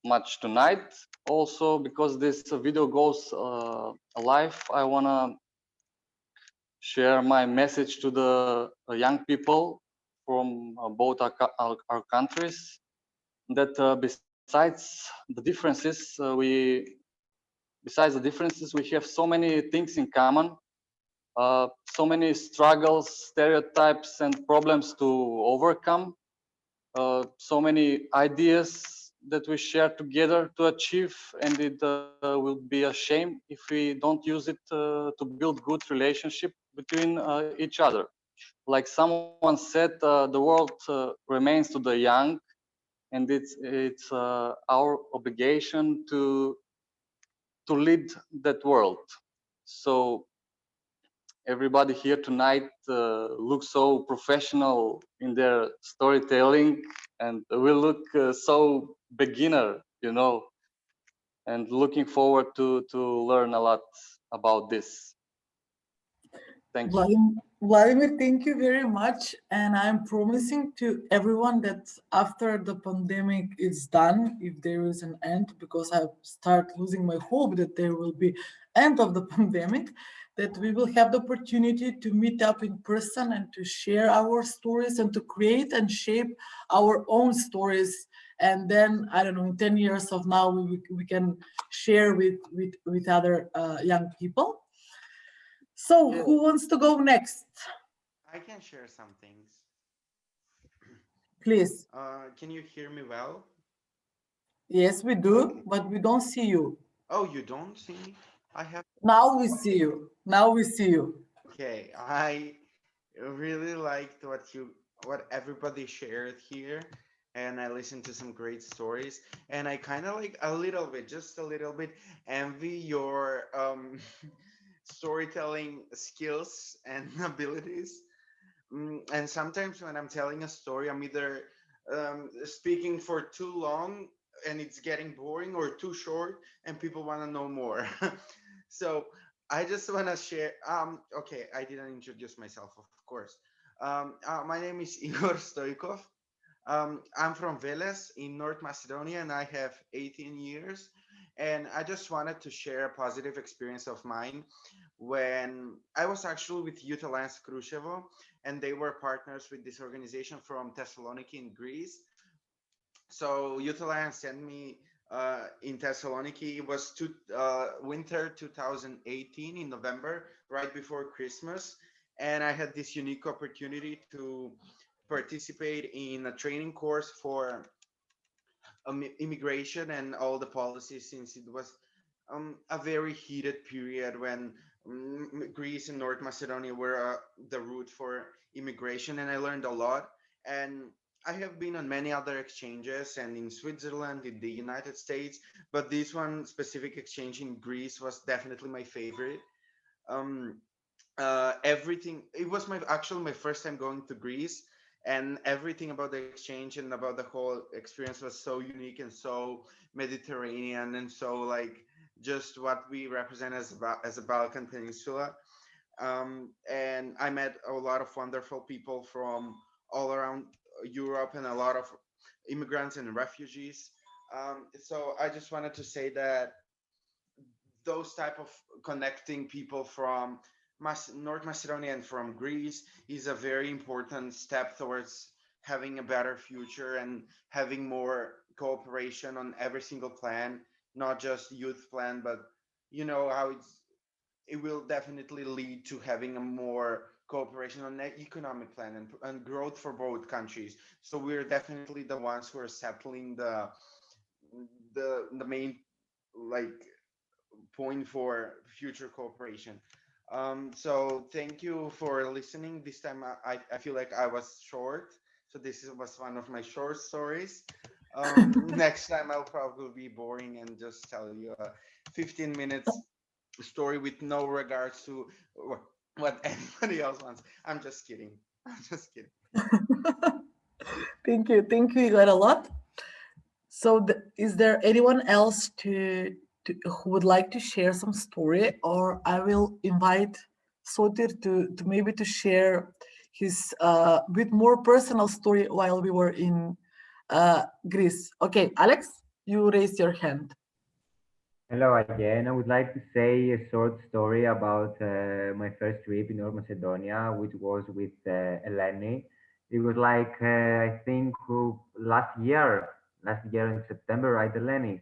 much tonight. Also, because this video goes live, I wanna share my message to the young people from both our countries that besides the differences, we have so many things in common, so many struggles, stereotypes, and problems to overcome, so many ideas that we share together to achieve, and it will be a shame if we don't use it to build good relationship between each other. Like someone said, the world remains to the young, and it's our obligation to lead that world. So everybody here tonight looks so professional in their storytelling, and we look so beginner, you know, and looking forward to learn a lot about this. Thank you. Vladimir, thank you very much. And I'm promising to everyone that after the pandemic is done, if there is an end, because I start losing my hope that there will be end of the pandemic, that we will have the opportunity to meet up in person and to share our stories and to create and shape our own stories. And then, I don't know, in 10 years of now, we can share with other young people. So Yeah. who wants to go next? I can share some things. Please. Can you hear me well? Yes, we do, Okay. but we don't see you. Oh, you don't see me? I have. Now we see you. Now we see you. Okay, I really liked what everybody shared here, and I listened to some great stories, and I kind of like a little bit, just a little bit, envy your storytelling skills and abilities. And sometimes when I'm telling a story, I'm either speaking for too long and it's getting boring, or too short and people want to know more. So I just want to share. Okay, I didn't introduce myself, of course. My name is Igor Stoikov. I'm from Veles in North Macedonia, and I have 18 years. And I just wanted to share a positive experience of mine when I was actually with Youth Alliance Krushevo, and they were partners with this organization from Thessaloniki in Greece. So Youth Alliance sent me in Thessaloniki. It was winter 2018 in November, right before Christmas, and I had this unique opportunity to participate in a training course for immigration and all the policies, since it was a very heated period when Greece and North Macedonia were the route for immigration, and I learned a lot. And I have been on many other exchanges and in Switzerland, in the United States, but this one specific exchange in Greece was definitely my favorite. Um, Everything, it was my first time going to Greece, and everything about the exchange and about the whole experience was so unique and so Mediterranean, and so like just what we represent as a Balkan Peninsula. And I met a lot of wonderful people from all around Europe, and a lot of immigrants and refugees. So I just wanted to say that those type of connecting people from North Macedonia and from Greece is a very important step towards having a better future and having more cooperation on every single plan, not just youth plan, but you know how it will definitely lead to having a more cooperation on the economic plan and growth for both countries. So we're definitely the ones who are settling the main like point for future cooperation. So thank you for listening. This time I feel like I was short. So was one of my short stories. Next time I'll probably be boring and just tell you a 15 minutes story with no regards to what anybody else wants. I'm just kidding. I'm just kidding. Thank you. Thank you. You got a lot. So is there anyone else who would like to share some story, or I will invite Sotir to maybe to share his bit more personal story while we were in Greece. Okay, Alex, you raised your hand. Hello again. I would like to say a short story about my first trip in North Macedonia, which was with Eleni. It was like, I think, last year in September, right, Eleni?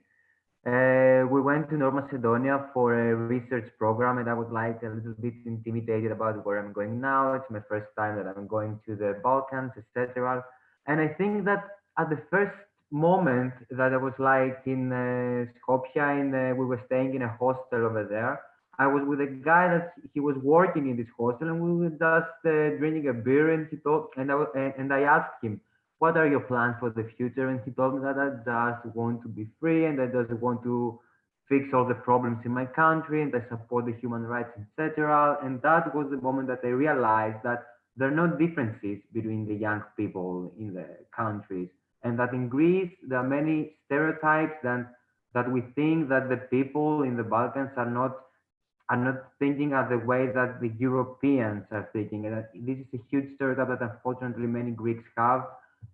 We went to North Macedonia for a research program, and I was like a little bit intimidated about where I'm going now. It's my first time that I'm going to the Balkans, etc. And I think that at the first moment that I was like in Skopje, and we were staying in a hostel over there, I was with a guy that he was working in this hostel, and we were just drinking a beer, and he told, and I asked him, what are your plans for the future? And he told me that I just want to be free, and I just want to fix all the problems in my country, and I support the human rights, etc. And that was the moment that I realized that there are no differences between the young people in the countries, and that in Greece there are many stereotypes that we think that the people in the Balkans are not thinking of the way that the Europeans are thinking. And this is a huge stereotype that unfortunately many Greeks have.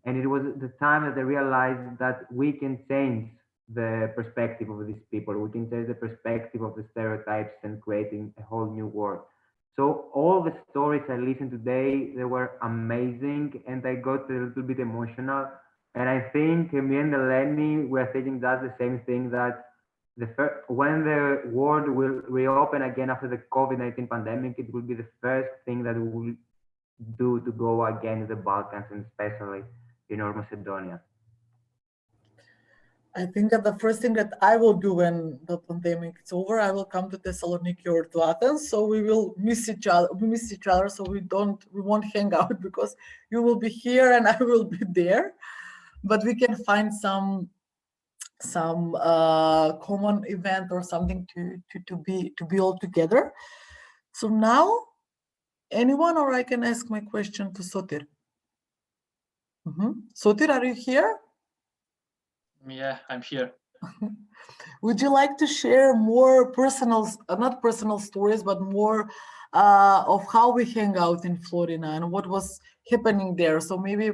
And it was the time that I realized that we can change the perspective of these people. We can change the perspective of the stereotypes and creating a whole new world. So all the stories I listened today, they were amazing, and I got a little bit emotional. And I think me and Eleni, we're thinking that's the same thing, that when the world will reopen again after the COVID-19 pandemic, it will be the first thing that we will do to go again to the Balkans, and especially in North Macedonia. I think that the first thing that I will do when the pandemic is over, I will come to Thessaloniki or to Athens, so we will miss each other. So we won't hang out, because you will be here and I will be there. But we can find some common event or something to be all together. So now, anyone, or I can ask my question to Sotir. Sotir, are you here? Yeah, I'm here. Would you like to share more personal, not personal stories, but more of how we hang out in Florina and what was happening there? So maybe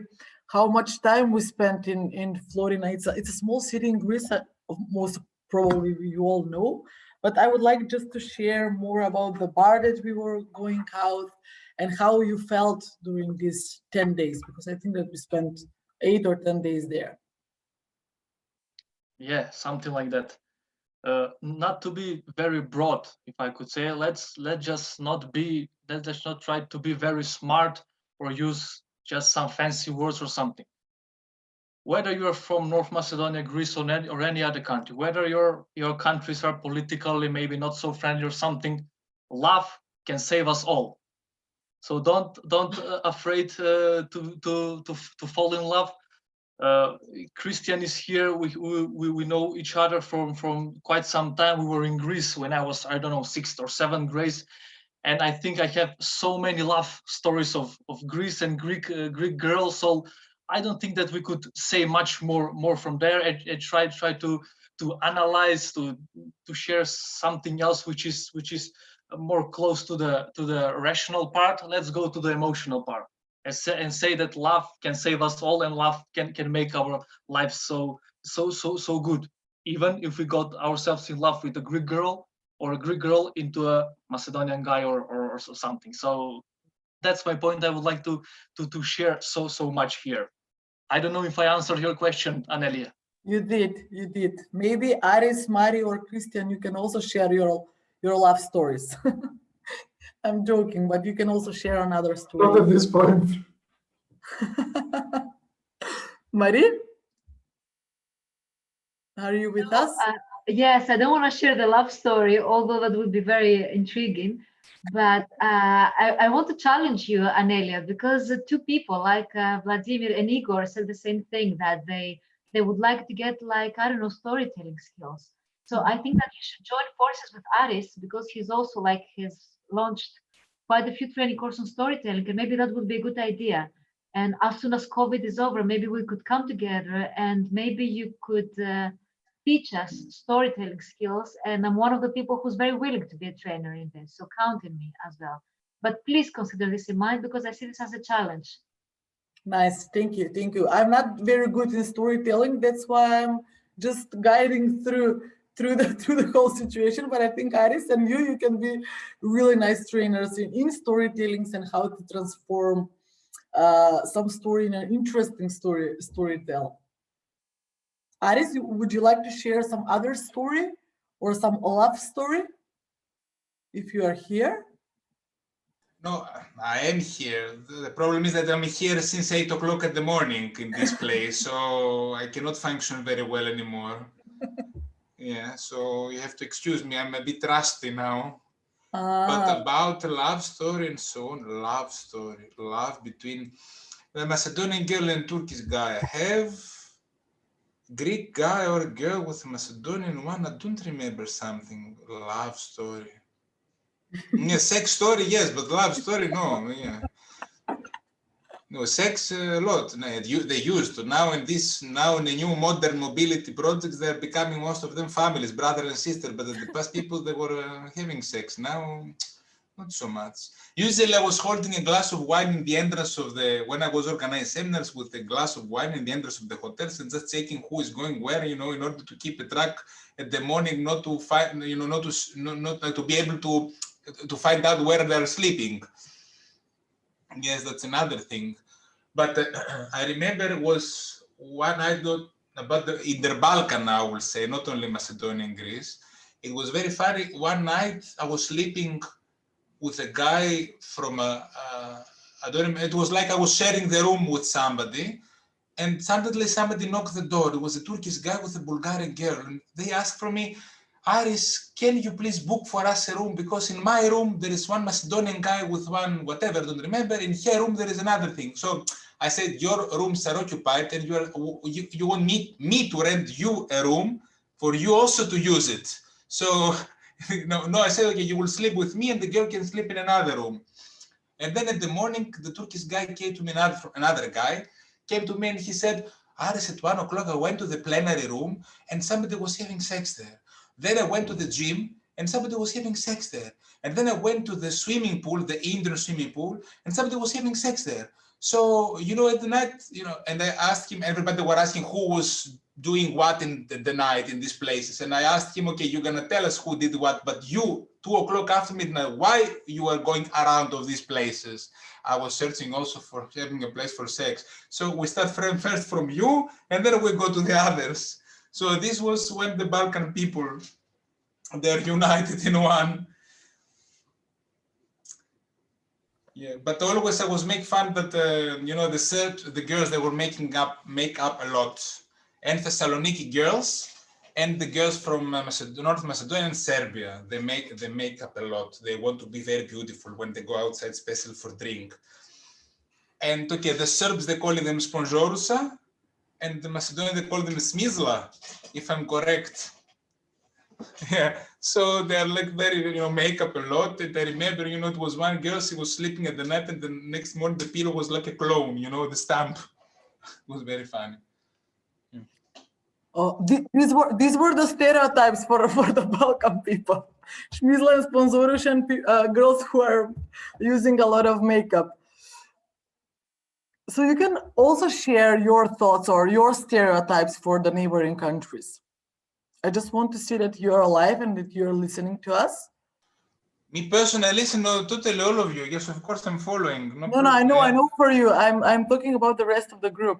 how much time we spent in Florina. It's a small city in Greece, most probably you all know. But I would like just to share more about the bar that we were going out and how you felt during these 10 days, because I think that we spent 8 or 10 days there. Yeah, something like that. Not to be very broad, if I could say, let's just not try to be very smart or use just some fancy words or something. Whether you're from North Macedonia, Greece, or any other country, whether your countries are politically maybe not so friendly or something, love can save us all. So don't afraid to fall in love. Christian is here. We know each other from quite some time. We were in Greece when I was, I don't know, 6th or 7th grade, and I think I have so many love stories of Greece and Greek girls. So I don't think that we could say much more from there. I try to analyze, to share something else which is more close to the rational part. Let's go to the emotional part and say that love can save us all, and love can make our lives so good. Even if we got ourselves in love with a Greek girl, or a Greek girl into a Macedonian guy or something. So that's my point. I would like to share so much here. I don't know if I answered your question, Anelia. You did. Maybe Aris, Mari, or Christian, you can also share your love stories. I'm joking, but you can also share another story. Not at this point. Marie, are you with us? Yes, I don't want to share the love story, although that would be very intriguing. But I want to challenge you, Anelia, because two people like Vladimir and Igor said the same thing, that they would like to get, like, I don't know, storytelling skills. So I think that you should join forces with Aris, because he's also, like, he's launched quite a few training courses on storytelling, and maybe that would be a good idea. And as soon as COVID is over, maybe we could come together, and maybe you could teach us storytelling skills. And I'm one of the people who's very willing to be a trainer in this, so count on me as well. But please consider this in mind, because I see this as a challenge. Nice, thank you. I'm not very good in storytelling. That's why I'm just guiding through the whole situation. But I think Aris and you can be really nice trainers in storytellings and how to transform some story in an interesting storytell. Aris, would you like to share some other story or some love story if you are here? No, I am here. The problem is that I'm here since 8 o'clock in the morning in this place, so I cannot function very well anymore. Yeah, so you have to excuse me. I'm a bit rusty now. But about love story and so on, love between the Macedonian girl and Turkish guy. I have Greek guy or girl with a Macedonian one. I don't remember something. Love story. Yeah, sex story, yes, but love story, no. Yeah. No, sex a lot. No, they used to. Now in the new modern mobility projects, they're becoming, most of them, families, brother and sister. But in the past, people, they were having sex. Now, not so much. Usually, I was holding a glass of wine in the entrance of when I was organizing seminars, with a glass of wine in the entrance of the hotels, and just checking who is going where, in order to keep a track at the morning, not to find, not to be able to find out where they're sleeping. Yes, that's another thing. But I remember it was one I thought about in the Balkan, I will say, not only Macedonia and Greece. It was very funny. One night I was sleeping with a guy from I don't remember, it was like I was sharing the room with somebody, and suddenly somebody knocked the door. It was a Turkish guy with a Bulgarian girl, and they asked for me, Aris, can you please book for us a room? Because in my room, there is one Macedonian guy with one whatever, don't remember. In her room, there is another thing. So I said, your rooms are occupied, and you want me to rent you a room for you also to use it. So no, I said, okay, you will sleep with me, and the girl can sleep in another room. And then in the morning, the Turkish guy came to me, another guy came to me, and he said, Aris, at 1 o'clock, I went to the plenary room, and somebody was having sex there. Then I went to the gym, and somebody was having sex there. And then I went to the swimming pool, the indoor swimming pool, and somebody was having sex there. So, at the night, and I asked him, everybody were asking who was doing what in the night in these places. And I asked him, okay, you're going to tell us who did what, but you, 2 o'clock after midnight, why you are going around of these places? I was searching also for having a place for sex. So we start first from you, and then we go to the others. So this was when the Balkan people, they're united in one. Yeah, but always I was making fun that the girls, they were make up a lot, and Thessaloniki girls and the girls from North Macedonia and Serbia, they make up a lot. They want to be very beautiful when they go outside, especially for drink. And okay, the Serbs, they call them sponjorusa, and the Macedonians, they call them smizla, if I'm correct. Yeah, so they're like very, make up a lot. And I remember, it was one girl, she was sleeping at the night, and the next morning the pillow was like a clone, the stamp. It was very funny. Yeah. Oh, these were the stereotypes for the Balkan people. Schmizla and Sponsorussian girls who are using a lot of makeup. So you can also share your thoughts or your stereotypes for the neighboring countries. I just want to see that you're alive and that you're listening to us. Me personally, I listen to totally all of you. Yes, of course I'm following. No, I know for you. I'm talking about the rest of the group.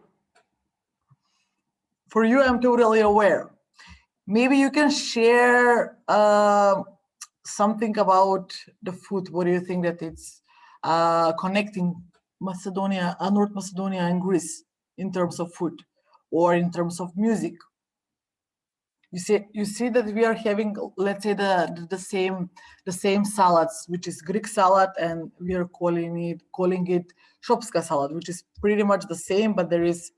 For you, I'm totally aware. Maybe you can share something about the food. What do you think that it's connecting Macedonia, North Macedonia and Greece in terms of food or in terms of music? You see that we are having, let's say, the same salads, which is Greek salad, and we are calling it shopska salad, which is pretty much the same, but there is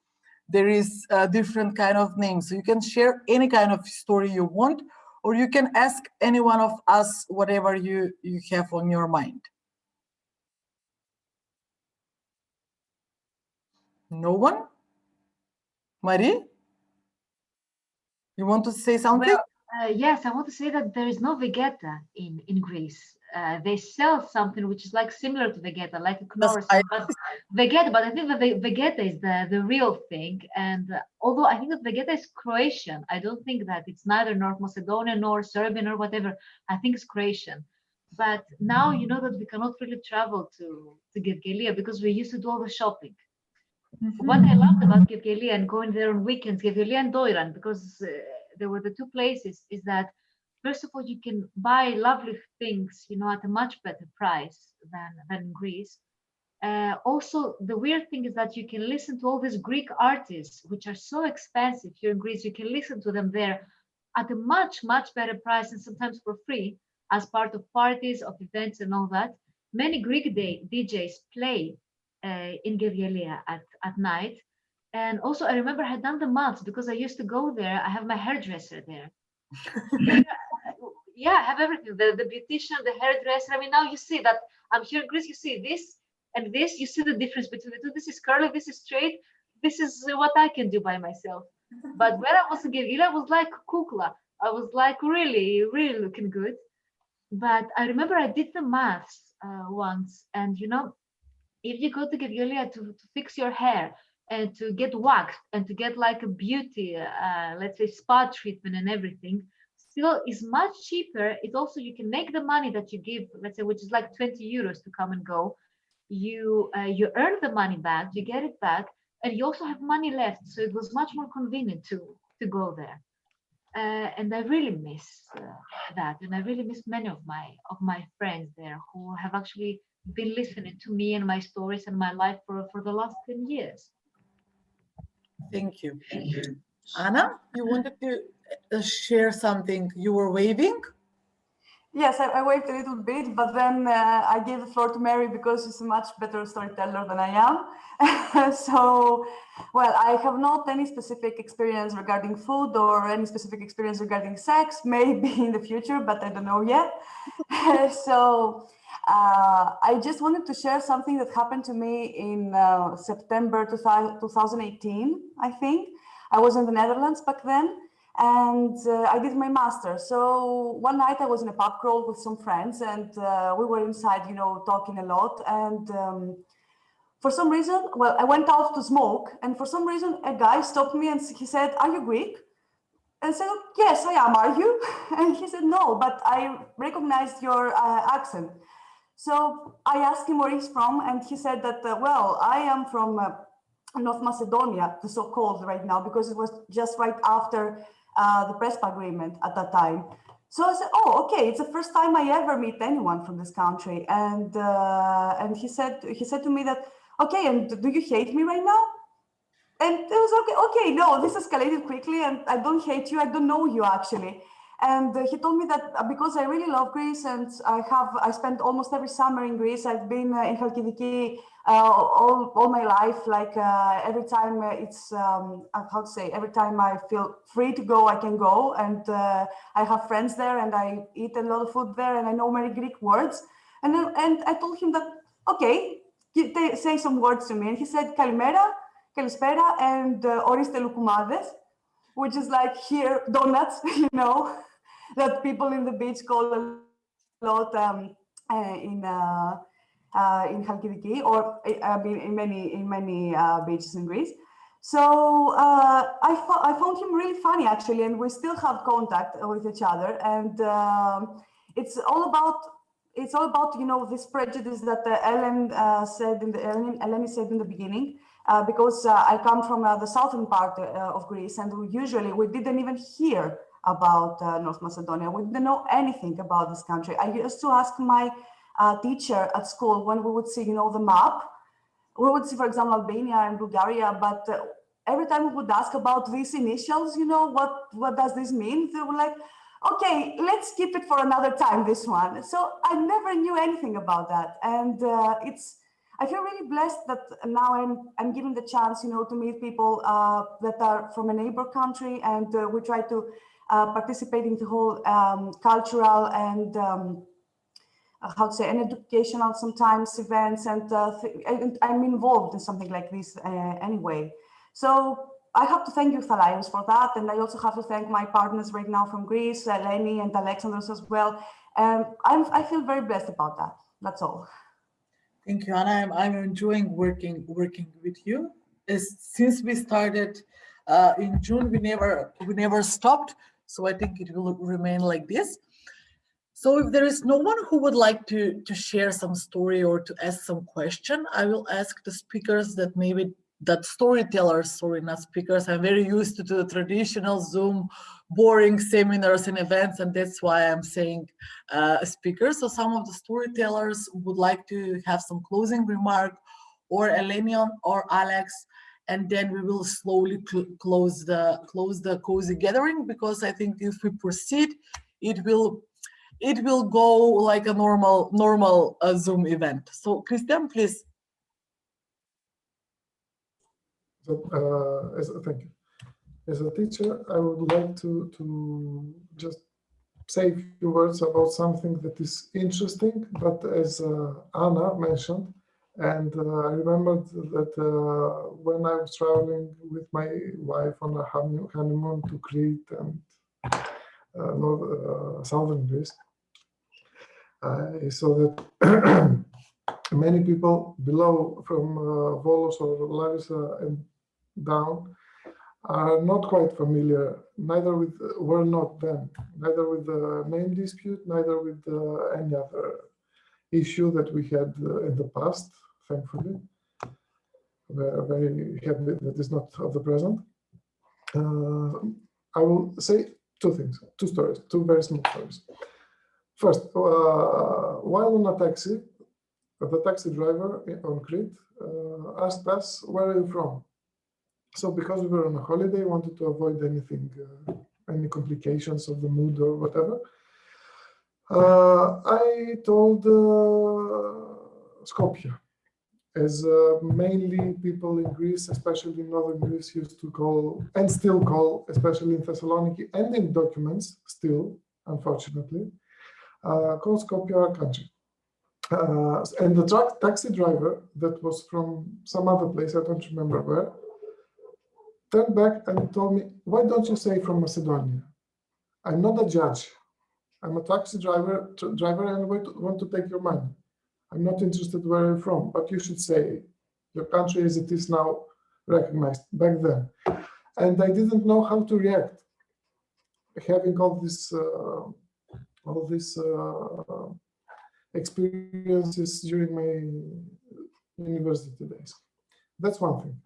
a different kind of name. So you can share any kind of story you want, or you can ask any one of us whatever you have on your mind. No one? Marie? You want to say something? Well, yes, I want to say that there is no vegeta in Greece. They sell something which is like similar to vegeta, like a knorr, but vegeta. But I think that the vegeta is the real thing. And although I think that vegeta is Croatian, I don't think that it's neither North Macedonian nor Serbian or whatever. I think it's Croatian. But now you know that we cannot really travel to Gevgelia because we used to do all the shopping. What I loved about Gevgelia and going there on weekends, Gevgelia and Doiran, because there were the two places, is that first of all you can buy lovely things, you know, at a much better price than in Greece. Also, the weird thing is that you can listen to all these Greek artists, which are so expensive here in Greece. You can listen to them there at a much better price and sometimes for free as part of parties, of events, and all that. Many Greek DJs play in Gevgelia at night. And also, I remember I had done the maths because I used to go there. I have my hairdresser there. Yeah, I have everything. The beautician, the hairdresser. I mean, now you see that I'm here in Greece. You see this and this. You see the difference between the two. This is curly. This is straight. This is what I can do by myself. But when I was in Gevgelia, I was like kukla. I was like really looking good. But I remember I did the maths once, and you know, if you go to Gevgelia to fix your hair and to get waxed and to get like a beauty, let's say spa treatment and everything, still is much cheaper. It also, you can make the money that you give, let's say, which is like 20 euros to come and go. You earn the money back, you get it back, and you also have money left. So it was much more convenient to go there. And I really miss that, and I really miss many of my friends there who have actually been listening to me and my stories and my life for the last 10 years. Thank you. Anna, you wanted to share something. You were waving? Yes, I waved a little bit, but then I gave the floor to Mary because she's a much better storyteller than I am. So, well, I have not any specific experience regarding food or any specific experience regarding sex, maybe in the future, but I don't know yet. So I just wanted to share something that happened to me in September 2018, I think. I was in the Netherlands back then. And I did my master. So one night I was in a pub crawl with some friends, and we were inside, you know, talking a lot. And for some reason, well, I went out to smoke, and for some reason, a guy stopped me and he said, "Are you Greek?" And I said, "Yes, I am. Are you?" And he said, "No, but I recognized your accent." So I asked him where he's from, and he said that, well, I am from North Macedonia, the so-called right now, because it was just right after the Prespa agreement at that time. So I said, "Oh, okay, it's the first time I ever meet anyone from this country." And he said to me that, "Okay, and do you hate me right now?" And it was okay, no, this escalated quickly, and I don't hate you, I don't know you actually. And he told me that because I really love Greece, and I spent almost every summer in Greece. I've been in Chalkidiki all my life. Like every time it's how to say, every time I feel free to go, I can go, and I have friends there, and I eat a lot of food there, and I know many Greek words. And I told him that, okay, say some words to me, and he said Kalimera, Kalispera, and Oriste Lukumades, which is like here donuts, you know, that people in the beach call a lot in Chalkidiki, or I mean in many beaches in Greece. So I found him really funny, actually, and we still have contact with each other. And it's all about this prejudice that Eleni said in the beginning, because I come from the southern part of Greece, and we didn't even hear about North Macedonia. We didn't know anything about this country. I used to ask my teacher at school when we would see, the map. We would see, for example, Albania and Bulgaria, but every time we would ask about these initials, what does this mean? They were like, okay, let's keep it for another time, this one. So I never knew anything about that. And I feel really blessed that now I'm given the chance, to meet people that are from a neighbor country, and we try to participate in the whole cultural and and educational sometimes events, and I'm involved in something like this anyway. So I have to thank you, Thalaïos, for that, and I also have to thank my partners right now from Greece, Eleni and Alexandros as well. I feel very blessed about that. That's all. Thank you, Anna. I'm enjoying working with you. Since we started in June, we never stopped. So I think it will remain like this. So if there is no one who would like to share some story or to ask some question, I will ask the speakers that storytellers, sorry, not speakers. I'm very used to the traditional Zoom, boring seminars and events, and that's why I'm saying speakers. So some of the storytellers would like to have some closing remark, or Eleni or Alex, and then we will slowly close the cozy gathering, because I think if we proceed, it will go like a normal Zoom event. So Christian, please. So, thank you. As a teacher, I would like to just say a few words about something that is interesting, but as Anna mentioned, and I remembered that when I was traveling with my wife on a honeymoon to Crete and southern Greece, I saw that many people below, from Volos or Larissa and down, are not quite familiar, neither with the name dispute, neither with any other issue that we had in the past, thankfully. We're very happy that is not of the present. I will say two stories, two very small stories. First, while on a taxi, the taxi driver on Crete asked us, "Where are you from?" So because we were on a holiday, wanted to avoid anything, any complications of the mood or whatever, I told Skopje, as mainly people in Greece, especially in northern Greece, used to call, and still call, especially in Thessaloniki and in documents, still, unfortunately, call Skopje our country. And the taxi driver that was from some other place, I don't remember where, turned back and told me, "Why don't you say from Macedonia? I'm not a judge. I'm a taxi driver and I want to take your money. I'm not interested where you're from, but you should say your country as it is now recognized back then." And I didn't know how to react, having all these experiences during my university days. That's one thing.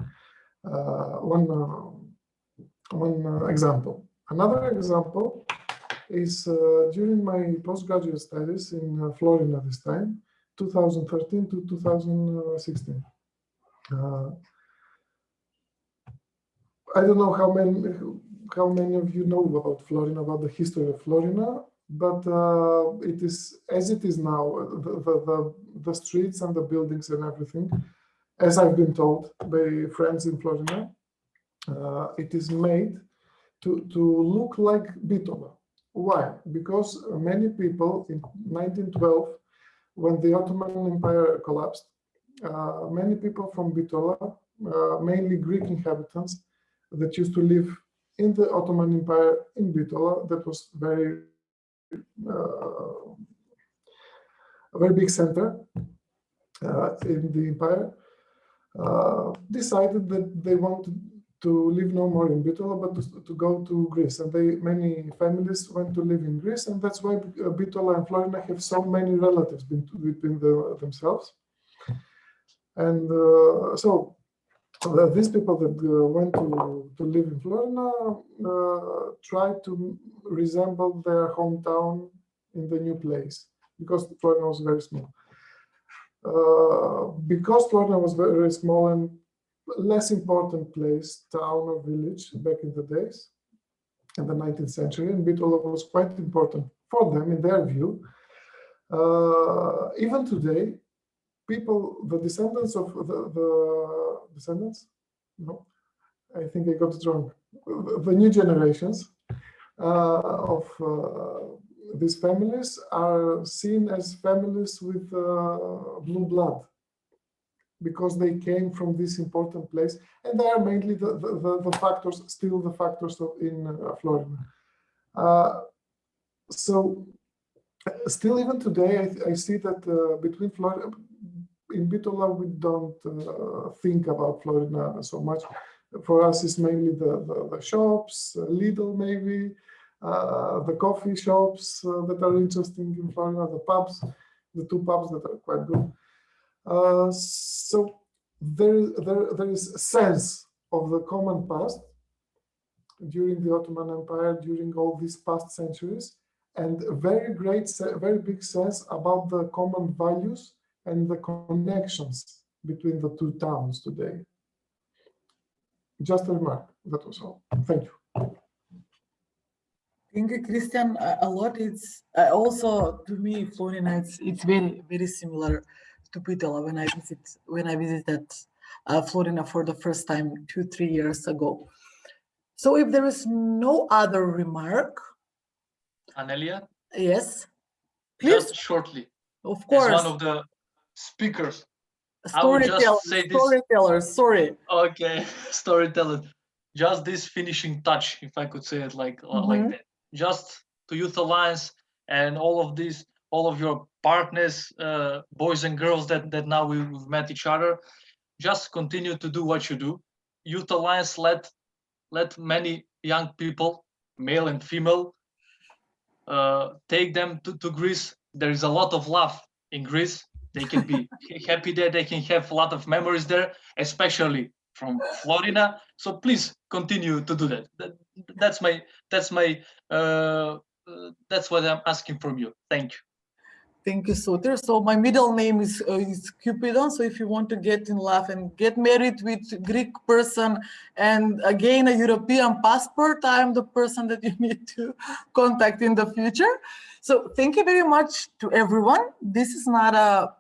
One example. Another example is during my postgraduate studies in Florida this time, 2013 to 2016. I don't know how many of you know about Florina, about the history of Florina, but it is as it is now. The streets and the buildings and everything, as I've been told by friends in Florina, it is made to look like Bitola. Why? Because many people in 1912, when the Ottoman Empire collapsed, many people from Bitola, mainly Greek inhabitants that used to live in the Ottoman Empire in Bitola, that was a very big center in the empire, decided that they wanted to live no more in Bitola, but to go to Greece. And many families went to live in Greece, and that's why Bitola and Florina have so many relatives between themselves. And so these people that went to live in Florina tried to resemble their hometown in the new place, because Florina was very small. Because Florina was very small and less important place, town or village back in the days, in the 19th century, and Bitola was quite important for them in their view. Even today, people, the descendants of the descendants, no, I think I got it wrong. The new generations of these families are seen as families with blue blood, because they came from this important place, and they are mainly the factors, still the factors in Florina. So still even today, I see that between Florina, in Bitola, we don't think about Florina so much. For us, it's mainly the shops, Lidl maybe, the coffee shops that are interesting in Florina, the pubs, the two pubs that are quite good. So there is a sense of the common past during the Ottoman Empire, during all these past centuries, and a very big sense about the common values and the connections between the two towns today. Just a remark, that was all. Thank you. Thank you, Christian, a lot. It's also, to me, Florina, it's very, very similar to Bitola when I visited Florina for the first time 2-3 years ago. So if there is no other remark. Anelia? Yes, please. Just shortly. Of course. As one of the speakers, I will just say this. Storytellers, sorry. Okay, storyteller. Just this finishing touch, if I could say it like that. Just to Youth Alliance and all of your partners, boys and girls that now we've met each other. Just continue to do what you do. Youth Alliance let many young people, male and female, take them to Greece. There is a lot of love in Greece. They can be happy there. They can have a lot of memories there, especially from Florina. So please continue to do that. That's what I'm asking from you. Thank you. Thank you, Soter. So my middle name is Cupidon. So if you want to get in love and get married with a Greek person and again a European passport, I am the person that you need to contact in the future. So thank you very much to everyone. This is not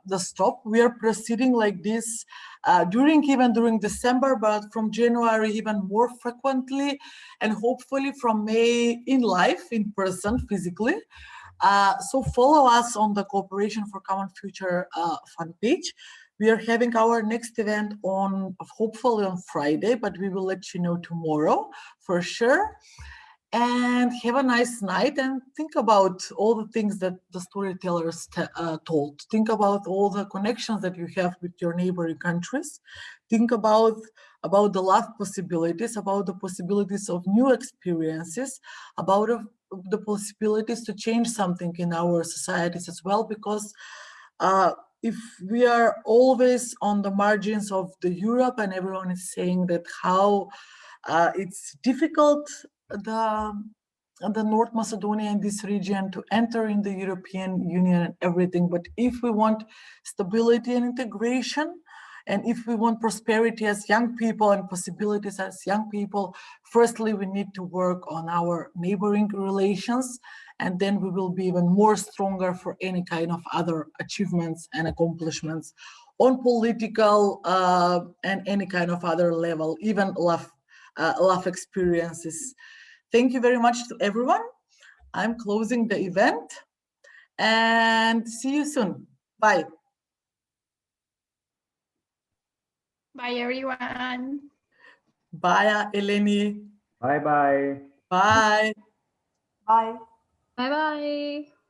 the stop. We are proceeding like this even during December, but from January even more frequently, and hopefully from May in life, in person, physically. So follow us on the Cooperation for Common Future fan page. We are having our next event hopefully on Friday, but we will let you know tomorrow for sure. And have a nice night and think about all the things that the storytellers told. Think about all the connections that you have with your neighboring countries. Think about the love possibilities, about the possibilities of new experiences, about the possibilities to change something in our societies as well, because if we are always on the margins of the Europe and everyone is saying that how it's difficult, the North Macedonia in this region to enter in the European Union and everything. But if we want stability and integration, and if we want prosperity as young people and possibilities as young people, firstly, we need to work on our neighboring relations, and then we will be even more stronger for any kind of other achievements and accomplishments on political and any kind of other level, even love experiences. Thank you very much to everyone. I'm closing the event and see you soon. Bye. Bye, everyone. Bye, Eleni. Bye-bye. Bye. Bye. Bye-bye.